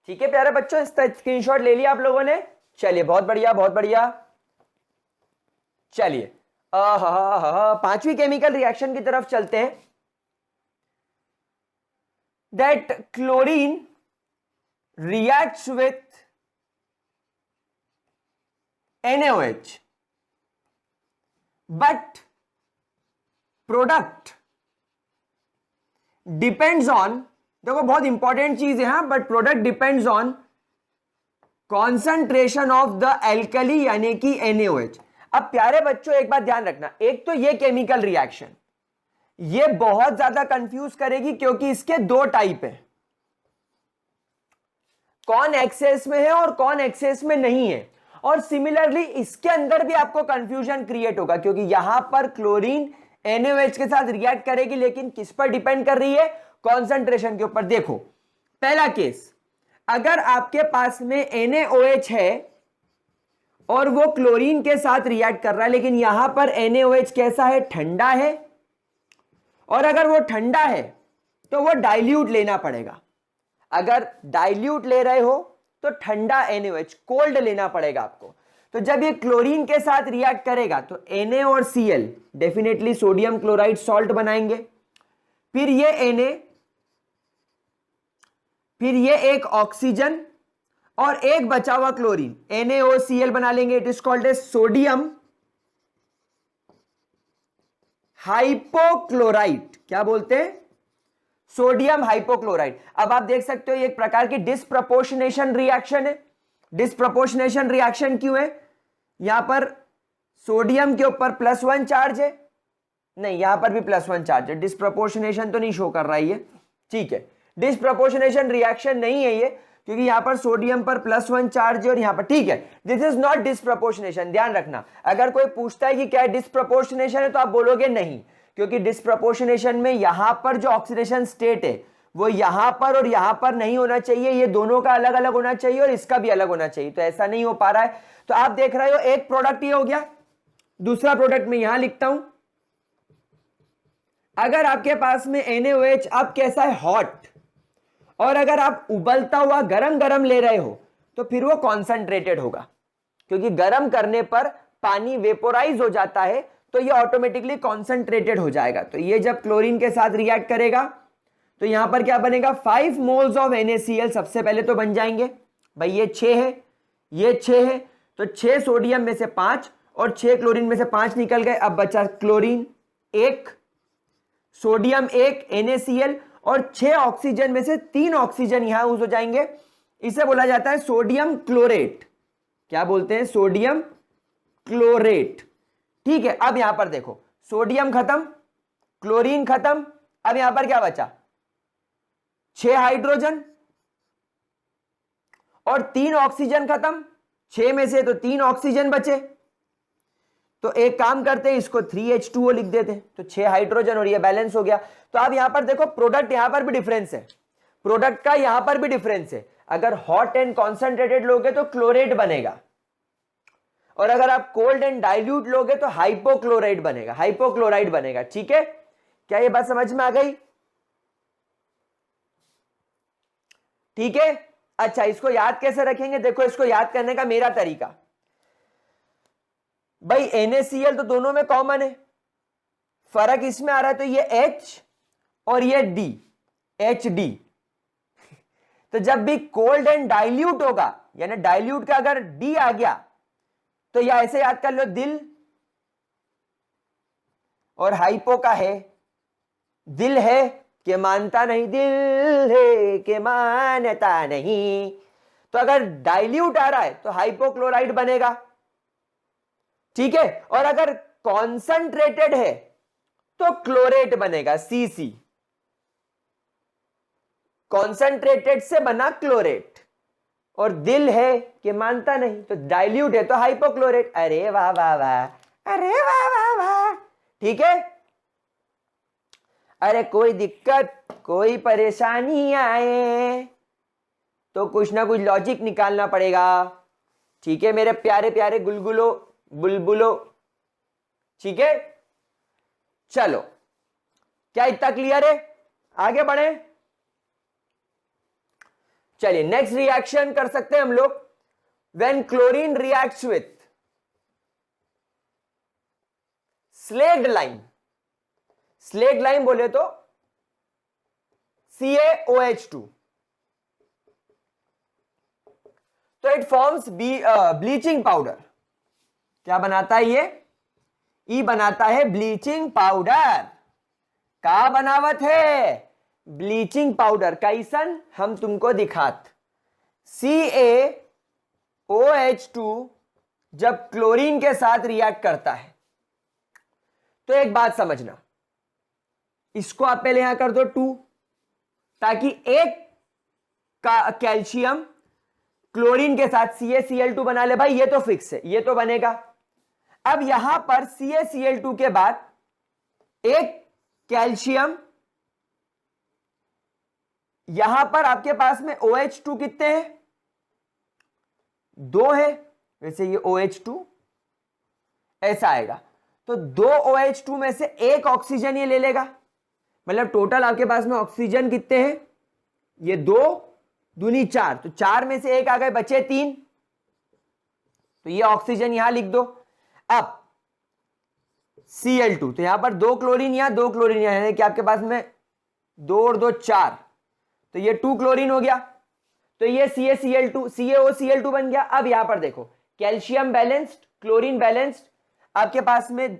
ठीक है प्यारे बच्चों, इसका स्क्रीनशॉट ले लिया आप लोगों ने? चलिए बहुत बढ़िया, बहुत बढ़िया। चलिए पांचवी केमिकल रिएक्शन की तरफ चलते हैं। That chlorine reacts with NaOH, but product depends on, देखो बहुत इंपॉर्टेंट चीज है, हाँ, but product depends on concentration of the alkali यानी कि NaOH। अब प्यारे बच्चों एक बात ध्यान रखना, एक तो ये केमिकल रिएक्शन ये बहुत ज्यादा कंफ्यूज करेगी, क्योंकि इसके 2 टाइप है, कौन एक्सेस में है और कौन एक्सेस में नहीं है। और सिमिलरली इसके अंदर भी आपको कंफ्यूजन क्रिएट होगा, क्योंकि यहां पर क्लोरीन NaOH के साथ रिएक्ट करेगी, लेकिन किस पर डिपेंड कर रही है? कॉन्सेंट्रेशन के ऊपर। देखो पहला केस, अगर आपके पास में NaOH है और वो क्लोरीन के साथ रिएक्ट कर रहा है, लेकिन यहां पर NaOH कैसा है, ठंडा है, और अगर वो ठंडा है तो वो डाइल्यूट लेना पड़ेगा। अगर डाइल्यूट ले रहे हो तो ठंडा NaOH कोल्ड लेना पड़ेगा आपको। तो जब ये क्लोरीन के साथ रिएक्ट करेगा तो Na और Cl definitely sodium chloride salt बनाएंगे, फिर ये एक ऑक्सीजन और एक बचा हुआ क्लोरीन NaOCl बना लेंगे। It is called as sodium hypochloride. क्या बोलते हैं, सोडियम हाइपोक्लोराइड। अब आप देख सकते हो ये एक प्रकार की डिस्प्रपोर्शनेशन रिएक्शन है। डिस्प्रपोर्शनेशन रिएक्शन क्यों है, यहां पर सोडियम के ऊपर +1 चार्ज है, नहीं यहां पर भी +1 चार्ज है, डिस्प्रपोर्शनेशन तो नहीं शो कर रहा है ये, ठीक है, डिस्प्रपोर्शनेशन रिएक्शन नहीं है ये, क्योंकि यहां पर सोडियम पर +1 चार्ज है और यहां पर, ठीक है, दिस इज नॉट डिस्प्रपोर्शनेशन। ध्यान रखना, अगर कोई पूछता है कि क्या डिस्प्रपोर्शनेशन है तो आप बोलोगे नहीं, क्योंकि डिस्प्रपोर्शनेशन में यहां पर जो ऑक्सीडेशन स्टेट है वो यहां पर और यहां पर नहीं होना चाहिए, ये दोनों का अलग अलग होना चाहिए और इसका भी अलग होना चाहिए, तो ऐसा नहीं हो पा रहा है। तो आप देख रहे हो एक प्रोडक्ट ये हो गया, दूसरा प्रोडक्ट मैं यहां लिखता हूं। अगर आपके पास में NaOH अब कैसा है, हॉट, और अगर आप उबलता हुआ गरम गरम ले रहे हो तो फिर वो कॉन्सेंट्रेटेड होगा, क्योंकि गरम करने पर पानी वेपोराइज हो जाता है तो ये ऑटोमेटिकली कॉन्सेंट्रेटेड हो जाएगा। तो ये जब क्लोरीन के साथ रिएक्ट करेगा तो यहां पर क्या बनेगा, 5 मोल्स ऑफ NaCl सबसे पहले तो बन जाएंगे। भाई ये 6 है, ये 6 है, तो 6 सोडियम में से 5 और 6 क्लोरीन में से 5 निकल गए। अब बचा क्लोरीन 1, सोडियम 1, NaCl, और 6 ऑक्सीजन में से 3 ऑक्सीजन यहां यूज हो जाएंगे। इसे बोला जाता है सोडियम क्लोरेट। क्या बोलते हैं, सोडियम क्लोरेट। ठीक है, अब यहां पर देखो सोडियम खत्म, क्लोरीन खत्म, अब यहां पर क्या बचा, 6 हाइड्रोजन और 3 ऑक्सीजन खत्म, 6 में से तो 3 ऑक्सीजन बचे। तो एक काम करते हैं, इसको 3H2O लिख देते हैं, तो 6 हाइड्रोजन और ये बैलेंस हो गया। तो आप यहां पर देखो प्रोडक्ट यहां पर भी डिफरेंस है, प्रोडक्ट का यहां पर भी डिफरेंस है। अगर हॉट एंड कॉन्सेंट्रेटेड लोगे तो क्लोरेट बनेगा, और अगर आप कोल्ड एंड डाइल्यूट लोगे तो हाइपोक्लोराइड बनेगा, हाइपोक्लोराइड बनेगा। ठीक है, क्या ये बात समझ में आ गई? ठीक है, अच्छा इसको याद कैसे रखेंगे, देखो इसको याद करने का मेरा तरीका, भाई NaCl तो दोनों में कॉमन है, फर्क इसमें आ रहा है तो ये H और ये D, HD। तो जब भी कोल्ड एंड डाइल्यूट होगा, यानी डाइल्यूट का अगर D आ गया तो या ऐसे याद कर लो, दिल, और हाइपो का है, दिल है कि मानता नहीं, दिल है कि मानता नहीं। तो अगर डाइल्यूट आ रहा है तो हाइपोक्लोराइड बनेगा, ठीक है, और अगर कॉन्सेंट्रेटेड है तो क्लोरेट बनेगा, CC। कॉन्सेंट्रेटेड से बना क्लोरेट, और दिल है कि मानता नहीं तो डाइल्यूट है तो हाइपोक्लोरेट। अरे वाह वाह वाह, अरे वाह वाह वाह, ठीक है। अरे कोई दिक्कत, कोई परेशानी आए तो कुछ ना कुछ लॉजिक निकालना पड़ेगा, ठीक है मेरे प्यारे प्यारे गुलगुलो बुलबुलो, ठीक है। चलो, क्या इतना क्लियर है? आगे बढ़े, चलिए नेक्स्ट रिएक्शन कर सकते हैं हम लोग। When chlorine reacts with slaked lime, slaked lime बोले तो CaOH2, तो इट फॉर्म्स ब्लीचिंग पाउडर। क्या बनाता है ये बनाता है ब्लीचिंग पाउडर। का बनावत है, ब्लीचिंग पाउडर। कैसन, हम तुमको दिखात। CaOH2 जब क्लोरीन के साथ रिएक्ट करता है तो एक बात समझना, इसको आप पहले यहां कर दो 2, ताकि एक का कैल्शियम क्लोरीन के साथ CaCl2 बना ले। भाई ये तो फिक्स है, ये तो बनेगा। अब यहां पर CaCl2 के बाद एक कैल्शियम, यहां पर आपके पास में OH2 कितने हैं, 2 है, वैसे ये OH2 ऐसा आएगा। तो 2 OH2 में से एक ऑक्सीजन ये ले लेगा, मतलब टोटल आपके पास में ऑक्सीजन कितने हैं, ये 2 दूनी 4, तो 4 में से एक आ गए, बचे 3, तो ये ऑक्सीजन यहां लिख दो। अब Cl2, तो यहां पर 2 क्लोरीन यहां 2 क्लोरीन यहां, यानी कि आपके पास में 2 और 2 4, तो ये 2 क्लोरीन हो गया, तो ये CaCl2 CaOCl2 बन गया। अब यहां पर देखो कैल्शियम बैलेंस्ड, क्लोरीन बैलेंस्ड, आपके पास में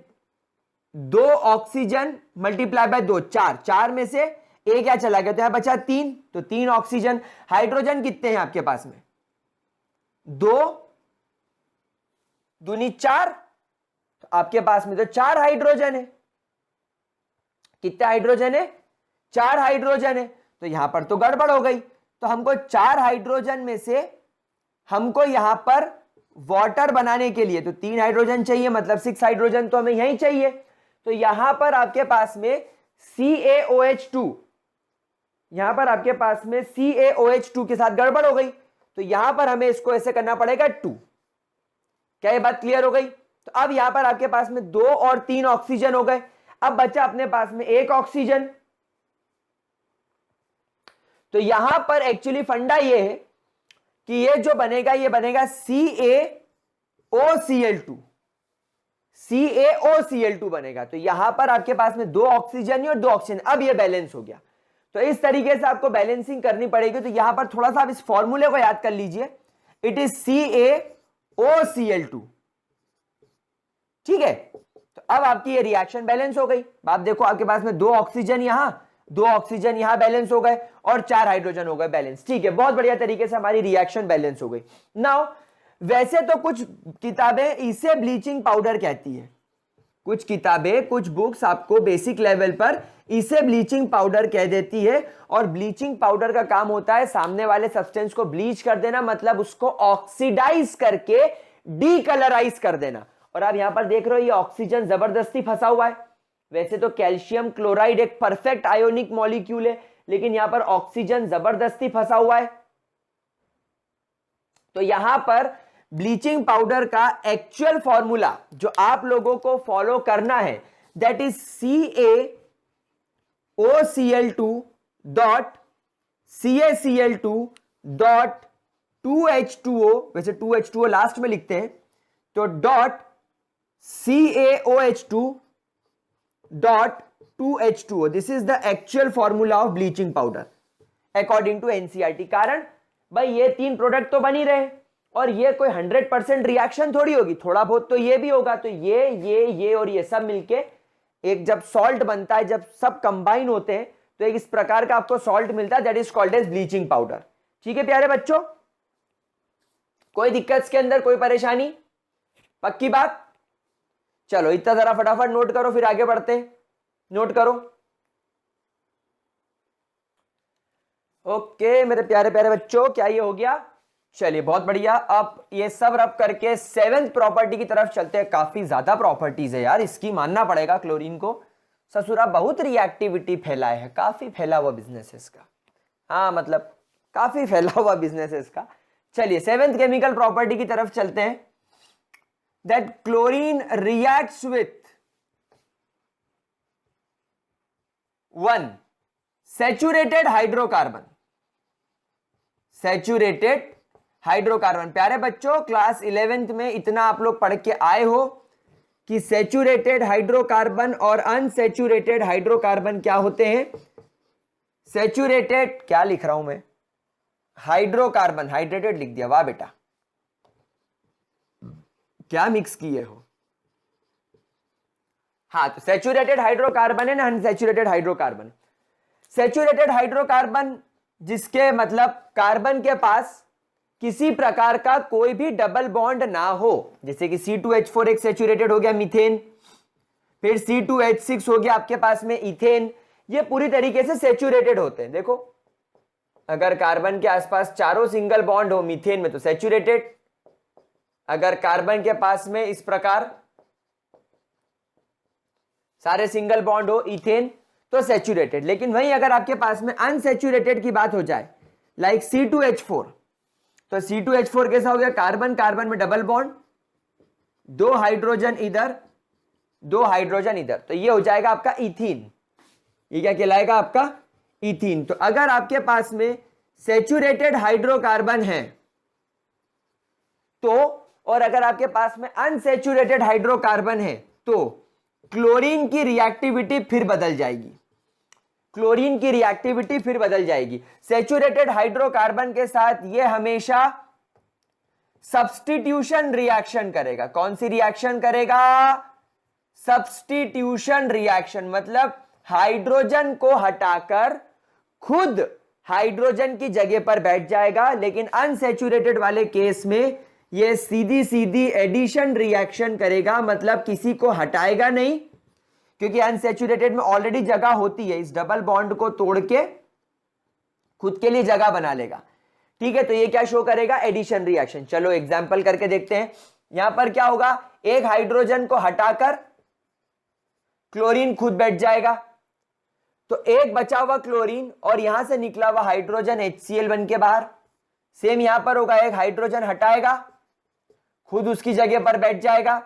2 ऑक्सीजन मल्टीप्लाई बाय 2 4, 4 में से एक क्या चला गया, तो यहां बचा 3, तो 3 ऑक्सीजन। हाइड्रोजन कितने हैं आपके पास में, 2 दूनी 4, तो आपके पास में तो 4 हाइड्रोजन है। कितने हाइड्रोजन है, 4 हाइड्रोजन है, तो यहां पर तो गड़बड़ हो गई, तो हमको 4 हाइड्रोजन में से हमको यहां पर वाटर बनाने के लिए तो 3 हाइड्रोजन चाहिए, मतलब 6 हाइड्रोजन तो हमें यहीं चाहिए। तो यहां पर आपके पास में CaOH2, यहां पर आपके पास में CaOH2 के साथ गड़बड़ हो गई, तो यहां पर हमें इसको ऐसे करना पड़ेगा 2। क्या ये बात क्लियर हो गई? तो अब यहां पर आपके पास में 2 और 3 ऑक्सीजन हो गए, अब बचा अपने पास में 1 ऑक्सीजन। तो यहां पर एक्चुअली फंडा ये है कि ये जो बनेगा ये बनेगा CaOCl2, CaOCl2 बनेगा। तो यहां पर आपके पास में 2 ऑक्सीजन और 2 ऑक्सीजन, अब ये बैलेंस हो गया। तो इस तरीके से आपको बैलेंसिंग करनी पड़ेगी। तो यहां पर थोड़ा सा आप इस फॉर्मूले को याद कर लीजिए, इट इज CaOCl2, ठीक है। तो अब आपकी ये रिएक्शन बैलेंस हो गई। आप देखो आपके पास में 2 ऑक्सीजन यहां, 2 ऑक्सीजन यहां बैलेंस हो गए, और 4 हाइड्रोजन हो गए बैलेंस, ठीक है। बहुत बढ़िया तरीके से हमारी रिएक्शन बैलेंस हो गई। नाउ वैसे तो कुछ किताबें इसे ब्लीचिंग पाउडर कहती है, कुछ किताबें, कुछ बुक्स आपको बेसिक लेवल पर इसे ब्लीचिंग पाउडर कह देती है, और ब्लीचिंग पाउडर का काम होता है सामने वाले सब्सटेंस को ब्लीच कर देना, मतलब उसको ऑक्सीडाइज करके डीकलराइज कर देना। और आप यहां पर देख रहे हो ये ऑक्सीजन जबरदस्ती फंसा हुआ है। वैसे तो कैल्शियम क्लोराइड एक परफेक्ट आयोनिक मॉलिक्यूल है, लेकिन यहां पर ऑक्सीजन जबरदस्ती फंसा हुआ है। तो यहां पर ब्लीचिंग पाउडर का एक्चुअल फॉर्मूला जो आप लोगों को फॉलो करना है, that is CaOCl2 dot CaCl2 dot 2H2O, वैसे 2H2O लास्ट में लिखते हैं, तो dot CaOH2 dot 2H2O। This is the actual formula of bleaching powder according to NCERT। कारण भाई ये 3 प्रोडक्ट तो बन ही रहे, और ये कोई 100% रिएक्शन थोड़ी होगी, थोड़ा बहुत तो ये भी होगा। तो ये और ये सब मिलके एक जब सॉल्ट बनता है, जब सब कंबाइन होते हैं, तो एक इस प्रकार का आपको सॉल्ट मिलता है, that is called as bleaching powder. ठीक है प्यारे बच्चों, कोई दिक्कत इसके अंदर, कोई परेशानी, पक्की बात? चलो इतना जरा फटाफट नोट करो, फिर आगे बढ़ते हैं। नोट करो। ओके मेरे प्यारे प्यारे बच्चों, क्या ये हो गया? चलिए बहुत बढ़िया। अब ये सब रब करके 7th प्रॉपर्टी की तरफ चलते हैं। काफी ज्यादा प्रॉपर्टीज है यार, इसकी मानना पड़ेगा क्लोरीन को। ससुरा बहुत रिएक्टिविटी फैलाए है, काफी फैला हुआ बिजनेस है इसका। हाँ मतलब काफी फैला हुआ बिजनेस है इसका। चलिए 7th केमिकल प्रॉपर्टी की तरफ चलते हैं, that chlorine reacts with 1 saturated hydrocarbon, saturated hydrocarbon. प्यारे बच्चों क्लास 11th में इतना आप लोग पढ़ के आए हो कि सैचुरेटेड हाइड्रोकार्बन और अनसैचुरेटेड हाइड्रोकार्बन क्या होते हैं। सैचुरेटेड क्या लिख रहा हूं मैं, हाइड्रोकार्बन, हाइड्रेटेड लिख दिया, वाह बेटा क्या मिक्स किए हो। हाँ तो सैचुरेटेड हाइड्रोकार्बन है ना, अनसैचुरेटेड हाइड्रोकार्बन। सैचुरेटेड हाइड्रोकार्बन जिसके मतलब कार्बन के पास किसी प्रकार का कोई भी डबल बॉन्ड ना हो, जैसे कि C2H4 एक सैचुरेटेड हो गया मीथेन, फिर C2H6 हो गया आपके पास में इथेन, ये पूरी तरीके से सैचुरेटेड होते हैं। देखो अगर कार्बन के आसपास चारों सिंगल बॉन्ड हो मीथेन में तो सैचुरेटेड, अगर कार्बन के पास में इस प्रकार सारे सिंगल बॉन्ड हो इथेन तो सैचुरेटेड। लेकिन वहीं अगर आपके पास में अनसैचुरेटेड की बात हो जाए, लाइक C2H4, तो C2H4 कैसा हो गया, कार्बन कार्बन में डबल बॉन्ड, 2 हाइड्रोजन इधर 2 हाइड्रोजन इधर, तो ये हो जाएगा आपका इथीन। ये क्या कहलाएगा आपका, इथीन। तो अगर आपके पास में सैचुरेटेड हाइड्रोकार्बन है तो, और अगर आपके पास में अनसैचुरेटेड हाइड्रोकार्बन है तो क्लोरीन की रिएक्टिविटी फिर बदल जाएगी, क्लोरीन की रिएक्टिविटी फिर बदल जाएगी। सैचुरेटेड हाइड्रोकार्बन के साथ यह हमेशा सब्स्टिट्यूशन रिएक्शन करेगा। कौन सी रिएक्शन करेगा, सब्स्टिट्यूशन रिएक्शन, मतलब हाइड्रोजन को हटाकर खुद हाइड्रोजन की जगह पर बैठ जाएगा। लेकिन अनसैचुरेटेड वाले केस में यह सीधी सीधी एडिशन रिएक्शन करेगा, मतलब किसी को हटाएगा नहीं, क्योंकि अनसैचुरेटेड में ऑलरेडी जगह होती है, इस डबल बॉन्ड को तोड़ के खुद के लिए जगह बना लेगा। ठीक है, तो ये क्या शो करेगा, एडिशन रिएक्शन। चलो एग्जांपल करके देखते हैं। यहां पर क्या होगा, एक हाइड्रोजन को हटाकर क्लोरीन खुद बैठ जाएगा, तो एक बचा हुआ क्लोरीन और यहां से निकला हुआ हाइड्रोजन HCl बन के बाहर। सेम यहां पर होगा, एक हाइड्रोजन हटाएगा खुद उसकी जगह पर बैठ जाएगा,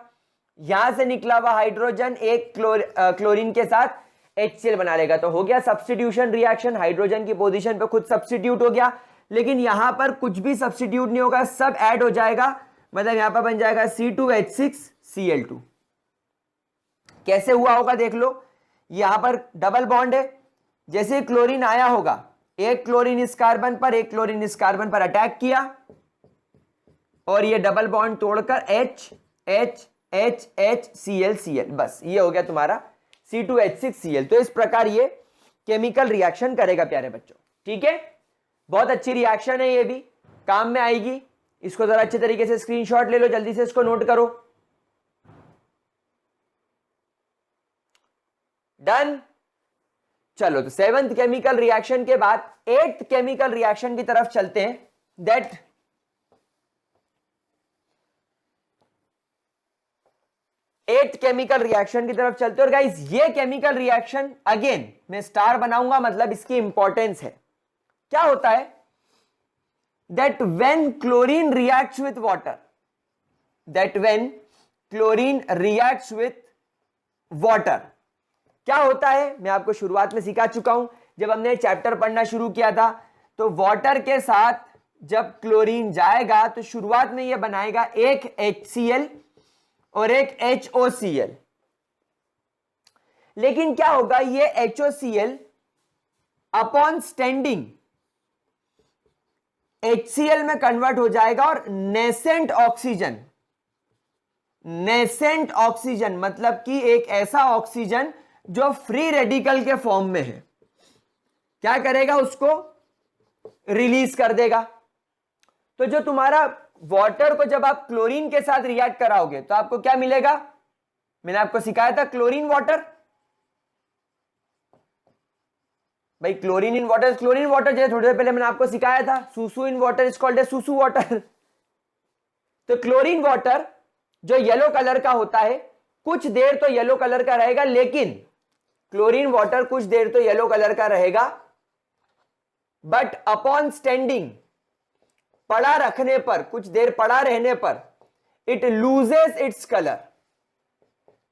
यहां से निकला हुआ हाइड्रोजन एक क्लोरीन के साथ HCl बना लेगा। तो हो गया सब्स्टिट्यूशन रिएक्शन, हाइड्रोजन की पोजीशन पे खुद सब्स्टिट्यूट हो गया। लेकिन यहां पर कुछ भी सब्स्टिट्यूट नहीं होगा, सब ऐड हो जाएगा, मतलब यहां पर बन जाएगा C2H6Cl2। कैसे हुआ होगा देख लो, यहां पर डबल बॉन्ड है, जैसे क्लोरीन आया होगा, एक क्लोरीन इस कार्बन पर एक क्लोरीन इस कार्बन पर अटैक किया और ये डबल बॉन्ड तोड़कर HHHCl, बस ये हो गया तुम्हारा C2H6Cl। तो इस प्रकार ये केमिकल रिएक्शन करेगा प्यारे बच्चों। ठीक है, बहुत अच्छी रिएक्शन है, ये भी काम में आएगी। इसको जरा अच्छे तरीके से स्क्रीनशॉट ले लो, जल्दी से इसको नोट करो। डन। चलो तो 7th केमिकल रिएक्शन के बाद 8th केमिकल रिएक्शन की तरफ चलते हैं। दैट 8th केमिकल रिएक्शन की तरफ चलते हैं। और गाइस ये केमिकल रिएक्शन अगेन मैं स्टार बनाऊंगा, मतलब इसकी इंपॉर्टेंस है। क्या होता है, that when chlorine reacts with water, that when chlorine reacts with water, क्या होता है, मैं आपको शुरुआत में सिखा चुका हूं। जब हमने चैप्टर पढ़ना शुरू किया था तो वाटर के साथ जब क्लोरीन जाएगा तो शुरुआत में यह बनाएगा एक HCl और एक HOCl। लेकिन क्या होगा, ये HOCl अपॉन स्टैंडिंग HCl में कन्वर्ट हो जाएगा और नेसेंट ऑक्सीजन, नेसेंट ऑक्सीजन मतलब कि एक ऐसा ऑक्सीजन जो फ्री रेडिकल के फॉर्म में है, क्या करेगा, उसको रिलीज कर देगा। तो जो तुम्हारा वाटर को जब आप क्लोरीन के साथ रिएक्ट कराओगे तो आपको क्या मिलेगा, मैंने आपको सिखाया था क्लोरीन वाटर। भाई chlorine in water, chlorine water जैसे थोड़ी देर पहले मैंने आपको सिखाया था, सुसु in water is called a सुसु वाटर। तो क्लोरीन वाटर जो येलो कलर का होता है, कुछ देर तो येलो कलर का रहेगा, लेकिन क्लोरीन वाटर कुछ देर तो येलो कलर का रहेगा, बट अपॉन स्टैंडिंग, पड़ा रखने पर, कुछ देर पड़ा रहने पर, it loses its colour,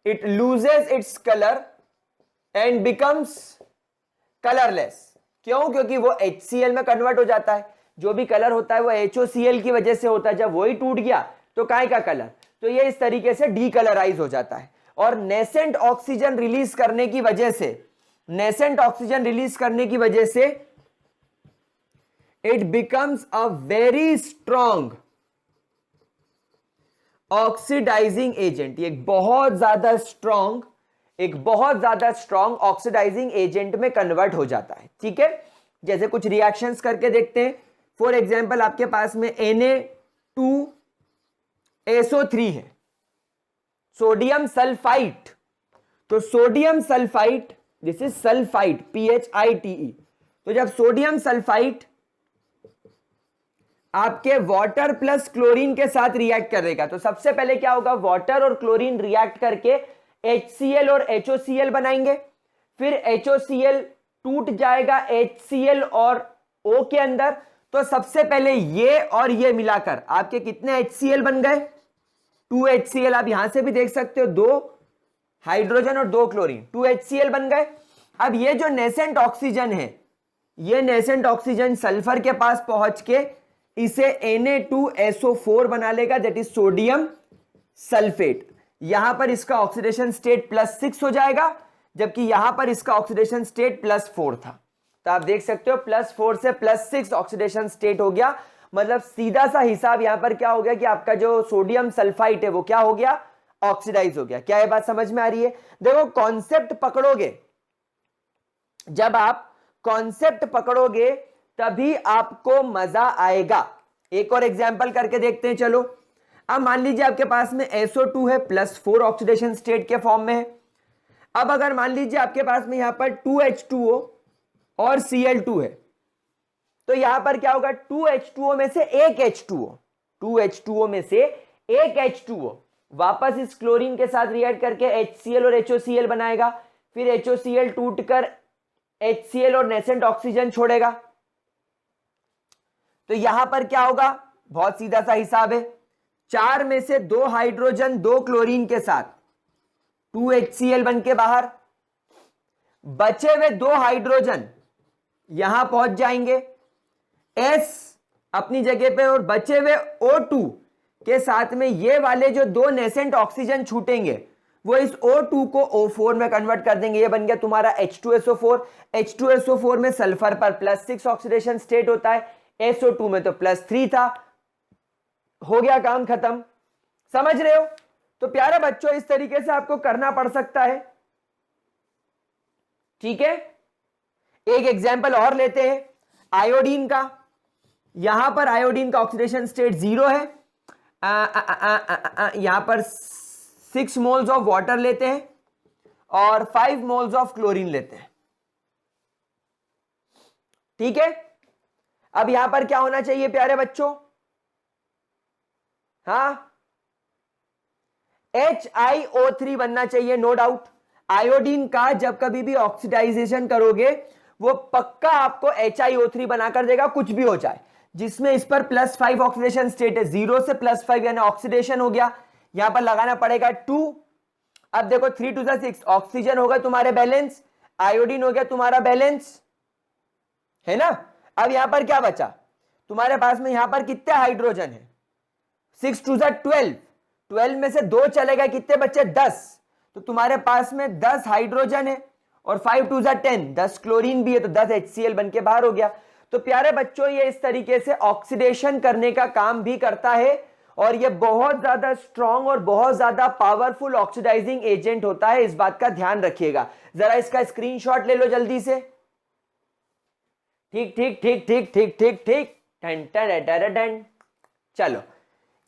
it loses its colour and becomes colourless. क्यों, क्योंकि वो HCl में कन्वर्ट हो जाता है। जो भी कलर होता है वो HOCl की वजह से होता है, जब वही टूट गया तो काय का कलर, तो ये इस तरीके से डीकलराइज हो जाता है। और नेसेंट ऑक्सीजन रिलीज करने की वजह से, नेसेंट ऑक्सीजन रिलीज करने की वजह से it becomes a very strong oxidising agent. ये एक बहुत ज्यादा स्ट्रॉन्ग ऑक्सीडाइजिंग एजेंट में कन्वर्ट हो जाता है। ठीक है, जैसे कुछ रिएक्शंस करके देखते हैं। फॉर एग्जांपल आपके पास में Na2SO3 है, सोडियम सल्फाइट। तो sodium sulphite, this is sulphite, PHITE। तो जब सोडियम सल्फाइट आपके वाटर प्लस क्लोरीन के साथ रिएक्ट करेगा तो सबसे पहले क्या होगा, वाटर और क्लोरीन रिएक्ट करके HCl और HOCl बनाएंगे। फिर HOCl टूट जाएगा HCl और O के अंदर, तो सबसे पहले ये और ये मिलाकर आपके कितने HCl बन गए? 2 HCl। आप यहां से भी देख सकते हो, 2 हाइड्रोजन और 2 क्लोरीन, 2 HCl बन गए। अब ये जो नेसेंट ऑक्सीजन है, ये नेसेंट ऑक्सीजन सल्फर के पास पहुंच के इसे Na2SO4 बना लेगा, दैट इज सोडियम सल्फेट। यहां पर इसका ऑक्सीडेशन स्टेट +6 हो जाएगा, जबकि यहां पर इसका ऑक्सीडेशन स्टेट +4 था। तो आप देख सकते हो +4 से +6 ऑक्सीडेशन स्टेट हो गया। मतलब सीधा सा हिसाब यहां पर क्या हो गया कि आपका जो सोडियम सल्फाइड है वो क्या हो गया? ऑक्सीडाइज हो गया। क्या ये बात समझ में आ रही है? देखो कॉन्सेप्ट पकड़ोगे, जब आप कॉन्सेप्ट पकड़ोगे तभी आपको मजा आएगा। एक और एग्जांपल करके देखते हैं, चलो। अब मान लीजिए आपके पास में SO2 है, +4 ऑक्सीडेशन स्टेट के फॉर्म में है। अब अगर मान लीजिए आपके पास में यहां पर 2H2O और Cl2 है, तो यहां पर क्या होगा? 2H2O में से एक H2O, 2H2O में से एक H2O वापस इस क्लोरीन के साथ रिएक्ट करके HCl और HOCl बनाएगा। फिर HOCl टूटकर HCl और नेसेंट ऑक्सीजन छोड़ेगा। तो यहां पर क्या होगा? बहुत सीधा सा हिसाब है। 4 में से 2 हाइड्रोजन 2 क्लोरीन के साथ 2 HCl बन के बाहर, बचे हुए 2 हाइड्रोजन यहां पहुंच जाएंगे, S अपनी जगह पे, और बचे हुए O2 के साथ में ये वाले जो 2 नेसेंट ऑक्सीजन छूटेंगे वो इस O2 को O4 में कन्वर्ट कर देंगे। ये बन गया तुम्हारा H2SO4। H2SO4 में सल्फर पर +6 ऑक्सीडेशन स्टेट होता है, SO2 में तो +3 था। हो गया काम खत्म। समझ रहे हो? तो प्यारे बच्चों इस तरीके से आपको करना पड़ सकता है, ठीक है। एक एग्जांपल और लेते हैं आयोडीन का। यहां पर आयोडीन का ऑक्सीडेशन स्टेट 0 है। यहां पर 6 मोल्स ऑफ वाटर लेते हैं और 5 मोल्स ऑफ क्लोरीन लेते हैं, ठीक है। अब यहां पर क्या होना चाहिए प्यारे बच्चों? हाँ, HiO3 बनना चाहिए, नो डाउट। आयोडीन का जब कभी भी ऑक्सीडाइजेशन करोगे वो पक्का आपको HiO3 बनाकर देगा, कुछ भी हो जाए। जिसमें इस पर +5 ऑक्सीडेशन स्टेट है, 0 से +5 यानी ऑक्सीडेशन हो गया। यहां पर लगाना पड़ेगा 2। अब देखो 3 2 6, ऑक्सीजन होगा तुम्हारे बैलेंस, आयोडीन हो गया तुम्हारा बैलेंस, है ना। अब यहां पर क्या बचा तुम्हारे पास में? यहां पर कितने हाइड्रोजन है? 6 2 12, 12 में से 2 चले गए, कितने बच्चे? 10। तो तुम्हारे पास में 10 हाइड्रोजन है और 5 2 10, 10 क्लोरीन भी है, तो 10 HCl बन के बाहर हो गया। तो प्यारे बच्चों ये इस तरीके से ऑक्सीडेशन करने का काम भी करता है और ये बहुत ज्यादा स्ट्रॉन्ग और बहुत ज्यादा पावरफुल ऑक्सीडाइजिंग एजेंट होता है। इस बात का ध्यान रखिएगा। जरा इसका स्क्रीनशॉट ले लो जल्दी से। ठीक ठीक ठीक ठीक ठीक ठीक ठीक, टन टन टन टन। चलो,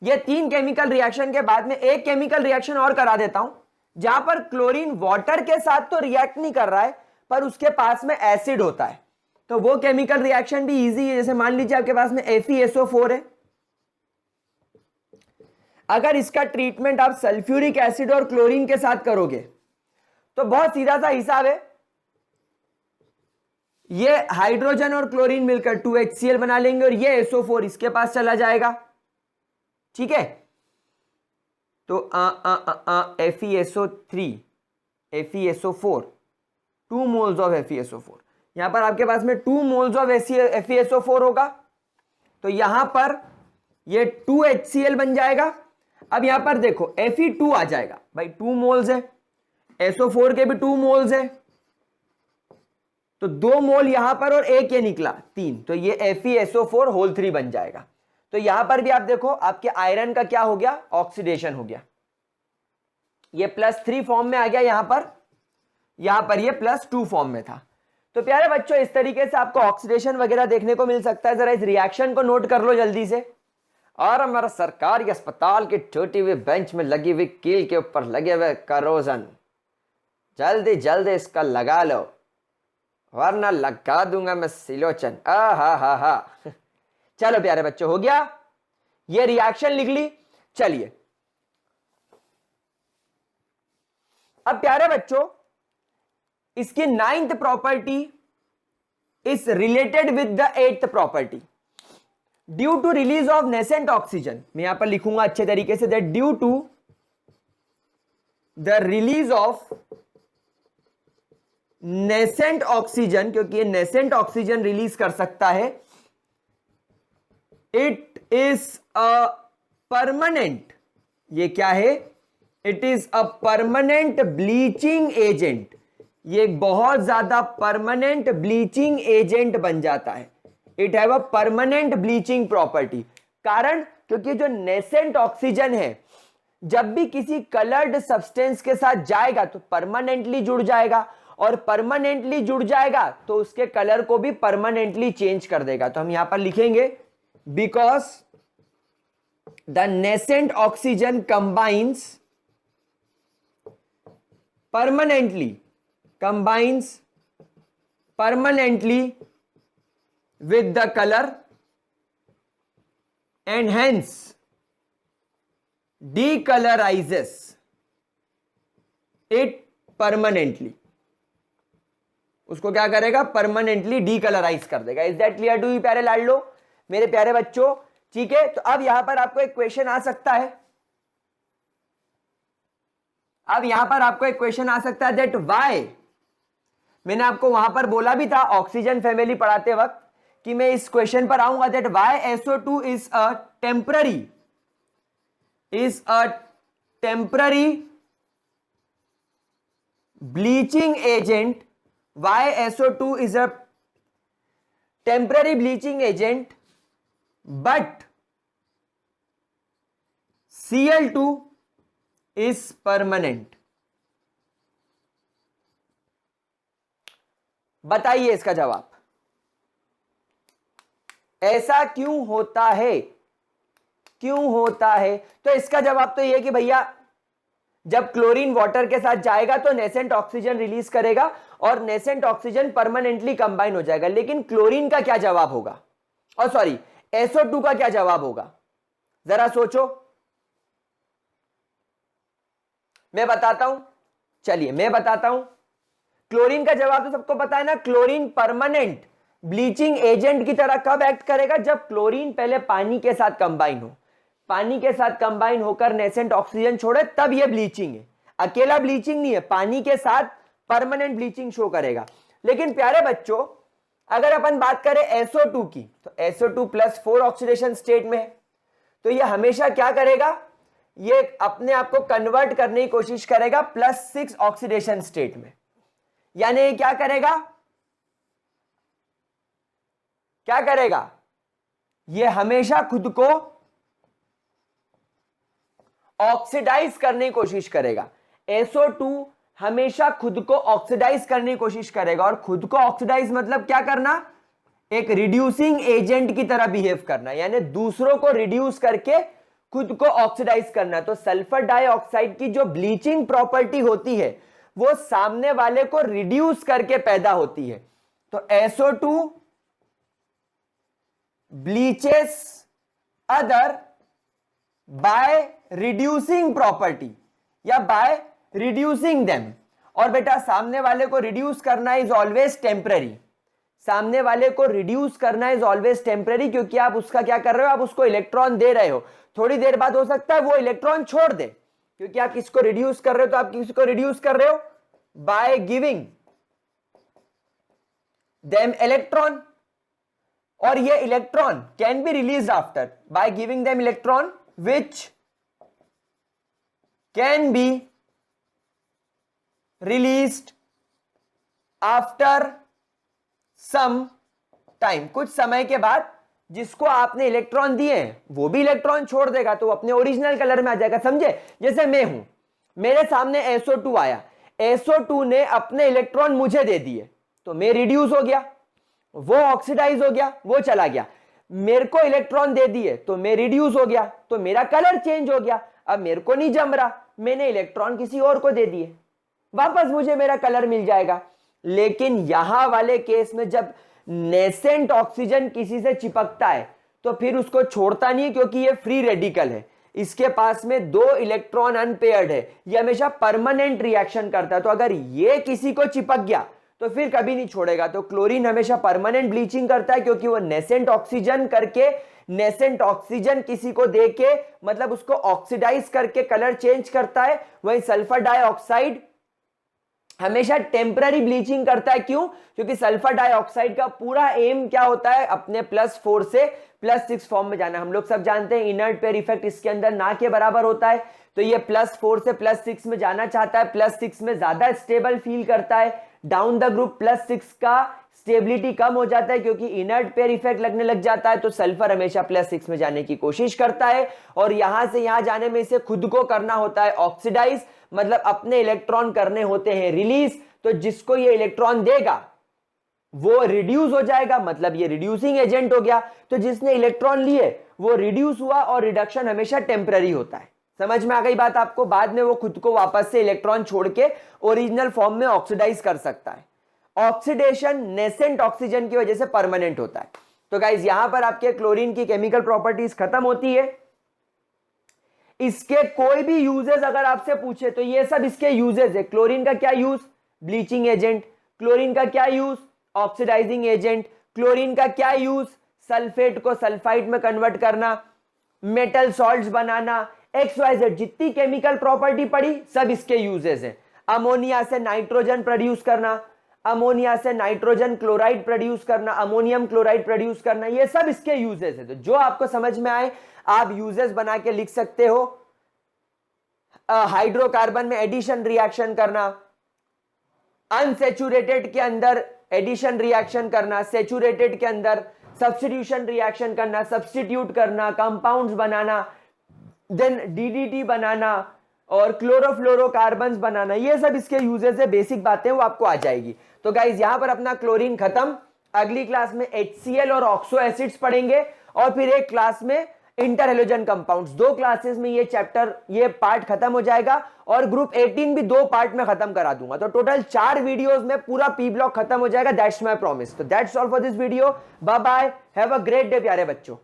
ये 3 केमिकल रिएक्शन के बाद में एक केमिकल रिएक्शन और करा देता हूं, जहां पर क्लोरीन वाटर के साथ तो रिएक्ट नहीं कर रहा है पर उसके पास में एसिड होता है। तो वो केमिकल रिएक्शन भी इजी है। जैसे मान लीजिए आपके पास में FeSO4 है, अगर इसका ट्रीटमेंट आप सल्फ्यूरिक एसिड और क्लोरीन के साथ करोगे तो बहुत सीधा सा हिसाब है। ये हाइड्रोजन और क्लोरीन मिलकर 2 HCl बना लेंगे और ये SO4 इसके पास चला जाएगा, ठीक है। तो FeSO3 FeSO4, 2 moles of FeSO4, यहां पर आपके पास में 2 मोल्स ऑफ FeSO4 होगा। तो यहां पर ये 2 HCl बन जाएगा। अब यहां पर देखो Fe2 आ जाएगा भाई, 2 मोल्स है, SO4 के भी 2 मोल्स है, तो 2 मोल यहां पर और एक ये निकला 3, तो ये FeSO4 होल 3 बन जाएगा। तो यहां पर भी आप देखो आपके आयरन का क्या हो गया? ऑक्सीडेशन हो गया। ये +3 फॉर्म में आ गया, यहां पर ये +2 फॉर्म में था। तो प्यारे बच्चों इस तरीके से आपको ऑक्सीडेशन वगैरह देखने को मिल सकता है। जरा इस रिएक्शन को नोट कर लो जल्दी से। और हमारा सरकारी अस्पताल की टूटी हुई बेंच में लगी हुई कील के ऊपर लगे हुए करोजन, जल्दी जल्दी इसका लगा लो वरना लगा दूंगा मैं सिलोचन। हा। चलो प्यारे बच्चों, हो गया? ये रिएक्शन लिख ली। चलिए अब प्यारे बच्चों इसकी 9th property is related with the 8th property. Due to release of nascent oxygen, मैं यहां पर लिखूंगा अच्छे तरीके से, that due to the release of nascent oxygen, क्योंकि ये नेसेंट ऑक्सीजन रिलीज कर सकता है, इट इज अ परमानेंट, ये क्या है, it is a permanent bleaching agent, ये एक बहुत ज्यादा परमानेंट ब्लीचिंग एजेंट बन जाता है, it have a permanent bleaching property. कारण, क्योंकि जो नेसेंट ऑक्सीजन है जब भी किसी कलर्ड सब्सटेंस के साथ जाएगा तो परमानेंटली जुड़ जाएगा, और परमानेंटली जुड़ जाएगा तो उसके कलर को भी परमानेंटली चेंज कर देगा। तो हम यहां पर लिखेंगे because the nascent oxygen combines permanently with the color and hence decolorizes it permanently, उसको क्या करेगा, परमानेंटली डीकलराइज कर देगा। Is that clear to you प्यारे लाडलो, मेरे प्यारे बच्चों? ठीक है, तो अब यहां पर आपको एक क्वेश्चन आ सकता है, अब यहां पर आपको एक क्वेश्चन आ सकता है दैट वाई, मैंने आपको वहां पर बोला भी था ऑक्सीजन फैमिली पढ़ाते वक्त कि मैं इस क्वेश्चन पर आऊंगा, that why SO2 is a temporary bleaching agent, why SO2 is a temporary bleaching agent but Cl2 is permanent. बताइए इसका जवाब, ऐसा क्यों होता है, क्यों होता है? तो इसका जवाब तो यह है कि भैया जब क्लोरीन वाटर के साथ जाएगा तो नेसेंट ऑक्सीजन रिलीज करेगा और नेसेंट ऑक्सीजन परमानेंटली कंबाइन हो जाएगा, लेकिन क्लोरीन का क्या जवाब होगा, और सॉरी SO2 का क्या जवाब होगा, जरा सोचो। मैं बताता हूं, चलिए मैं बताता हूं। क्लोरीन का जवाब तो सबको पता है ना, क्लोरीन परमानेंट ब्लीचिंग एजेंट की तरह कब एक्ट करेगा, जब क्लोरीन पहले पानी के साथ कंबाइन हो, पानी के साथ कंबाइन होकर नेसेंट ऑक्सीजन छोड़े, तब यह ब्लीचिंग है, अकेला ब्लीचिंग नहीं है, पानी के साथ परमानेंट ब्लीचिंग शो करेगा। लेकिन प्यारे बच्चों अगर अपन बात करें SO2 की, तो SO2 +4 ऑक्सीडेशन स्टेट में है, तो यह हमेशा क्या करेगा, ये अपने आप को कन्वर्ट करने की कोशिश करेगा +6 ऑक्सीडेशन स्टेट में, यानी ये क्या करेगा, क्या करेगा, ये हमेशा खुद को ऑक्सीडाइज करने की कोशिश करेगा। SO2 हमेशा खुद को ऑक्सीडाइज करने की कोशिश करेगा, और खुद को ऑक्सीडाइज मतलब क्या करना, एक रिड्यूसिंग एजेंट की तरह बिहेव करना, यानी दूसरों को रिड्यूस करके खुद को ऑक्सीडाइज करना। तो सल्फर डाइऑक्साइड की जो ब्लीचिंग प्रॉपर्टी होती है वो सामने वाले को रिड्यूस करके पैदा होती है। तो SO2 bleaches other by reducing property या बाय रिड्यूसिंग देम, और बेटा सामने वाले को रिड्यूस करना इज ऑलवेज टेम्पररी, सामने वाले को रिड्यूस करना इज ऑलवेज टेम्पररी, क्योंकि आप उसका क्या कर रहे हो, आप उसको इलेक्ट्रॉन दे रहे हो, थोड़ी देर बाद हो सकता है वो इलेक्ट्रॉन छोड़ दे, क्योंकि आप किसको रिड्यूस कर रहे हो, तो आप किसको रिड्यूस कर रहे हो, बाय गिविंग देम इलेक्ट्रॉन, और ये electron can be released after by giving them electron which can be released after some time, कुछ समय के बाद जिसको आपने इलेक्ट्रॉन दिए हैं वो भी इलेक्ट्रॉन छोड़ देगा, तो अपने ओरिजिनल कलर में आ जाएगा। समझे, जैसे मैं हूं, मेरे सामने SO2 आया, SO2 ने अपने इलेक्ट्रॉन मुझे दे दिए, तो मैं रिड्यूस हो गया, वो ऑक्सीडाइज हो गया, वो चला गया, मेरे को इलेक्ट्रॉन दे दिए तो मैं रिड्यूस हो गया, तो मेरा कलर चेंज हो गया, अब मेरे को नहीं जम रहा, मैंने इलेक्ट्रॉन किसी और को दे दिए, वापस मुझे मेरा कलर मिल जाएगा। लेकिन यहां वाले केस में जब नेसेंट ऑक्सीजन किसी से चिपकता है तो फिर उसको छोड़ता नहीं, क्योंकि ये फ्री रेडिकल है, इसके पास में 2 इलेक्ट्रॉन अनपेयर्ड है, ये हमेशा परमानेंट रिएक्शन करता है, तो अगर ये किसी को चिपक गया तो फिर कभी नहीं छोड़ेगा। तो क्लोरीन हमेशा परमानेंट ब्लीचिंग करता है, क्योंकि वो नेसेंट ऑक्सीजन करके नेसेंट ऑक्सीजन किसी को देके मतलब उसको ऑक्सीडाइज करके कलर चेंज करता है, वही सल्फर डाइऑक्साइड हमेशा टेम्पररी ब्लीचिंग करता है। क्यों? क्योंकि सल्फर डाइऑक्साइड का पूरा एम क्या होता है, अपने +4 से +6 फॉर्म में जाना। हम लोग सब जानते हैं इनर्ट पेयर इफेक्ट इसके अंदर ना के बराबर होता है, तो ये +4 से +6 में जाना चाहता है, +6 में ज्यादा स्टेबल फील करता है। डाउन द ग्रुप +6 का स्टेबिलिटी कम हो जाता है क्योंकि इनर्ट पेयर इफेक्ट लगने लग जाता है, तो सल्फर हमेशा +6 में जाने की कोशिश करता है और यहां से यहां जाने में इसे खुद को करना होता है ऑक्सीडाइज, मतलब अपने इलेक्ट्रॉन करने होते हैं रिलीज। तो जिसको ये इलेक्ट्रॉन देगा वो रिड्यूस हो जाएगा, मतलब ये रिड्यूसिंग एजेंट हो गया। तो जिसने इलेक्ट्रॉन लिए वो रिड्यूस हुआ और रिडक्शन हमेशा टेम्पररी होता है। समझ में आ गई बात आपको? बाद में वो खुद को वापस से इलेक्ट्रॉन छोड़ के ओरिजिनल फॉर्म में ऑक्सीडाइज कर सकता है। ऑक्सीडेशन नेसेंट ऑक्सीजन की वजह से परमानेंट होता है। तो गाइज यहां पर आपके क्लोरीन की केमिकल प्रॉपर्टीज खत्म होती है। इसके कोई भी यूजेस अगर आपसे पूछे तो ये सब इसके यूजेस है। क्लोरीन का क्या यूज? Bleaching agent. क्लोरीन का क्या यूज? Oxidising agent. क्लोरीन का क्या यूज? सल्फेट को सल्फाइड में कन्वर्ट करना, मेटल सॉल्ट्स बनाना, XYZ जितनी केमिकल प्रॉपर्टी पड़ी सब इसके यूजेस हैं। अमोनिया से नाइट्रोजन प्रोड्यूस करना, अमोनिया से नाइट्रोजन क्लोराइड प्रोड्यूस करना, अमोनियम क्लोराइड प्रोड्यूस करना, ये सब इसके यूजेस है। तो जो आपको समझ में आए आप यूजेस बना के लिख सकते हो। हाइड्रोकार्बन में एडिशन रिएक्शन करना, अनसेचुरेटेड के अंदर एडिशन रिएक्शन करना, सेचुरेटेड के अंदर सब्स्टिट्यूशन रिएक्शन करना, सब्स्टिट्यूट करना, कंपाउंड्स बनाना, देन DDT बनाना और क्लोरोफ्लोरोकार्बन्स बनाना, ये सब इसके यूजेस है। बेसिक बातें वो आपको आ जाएगी। तो गाइज यहां पर अपना क्लोरीन खत्म। अगली क्लास में HCl और ऑक्सो एसिड्स पढ़ेंगे और फिर एक क्लास में इंटरहेलोजन कंपाउंड्स। 2 क्लासेस में ये चैप्टर ये पार्ट खत्म हो जाएगा और ग्रुप 18 भी 2 पार्ट में खत्म करा दूंगा। तो टोटल 4 वीडियोस में पूरा P ब्लॉक खत्म हो जाएगा। That's my promise. तो that's all for this video. Bye bye, have a great day प्यारे बच्चों।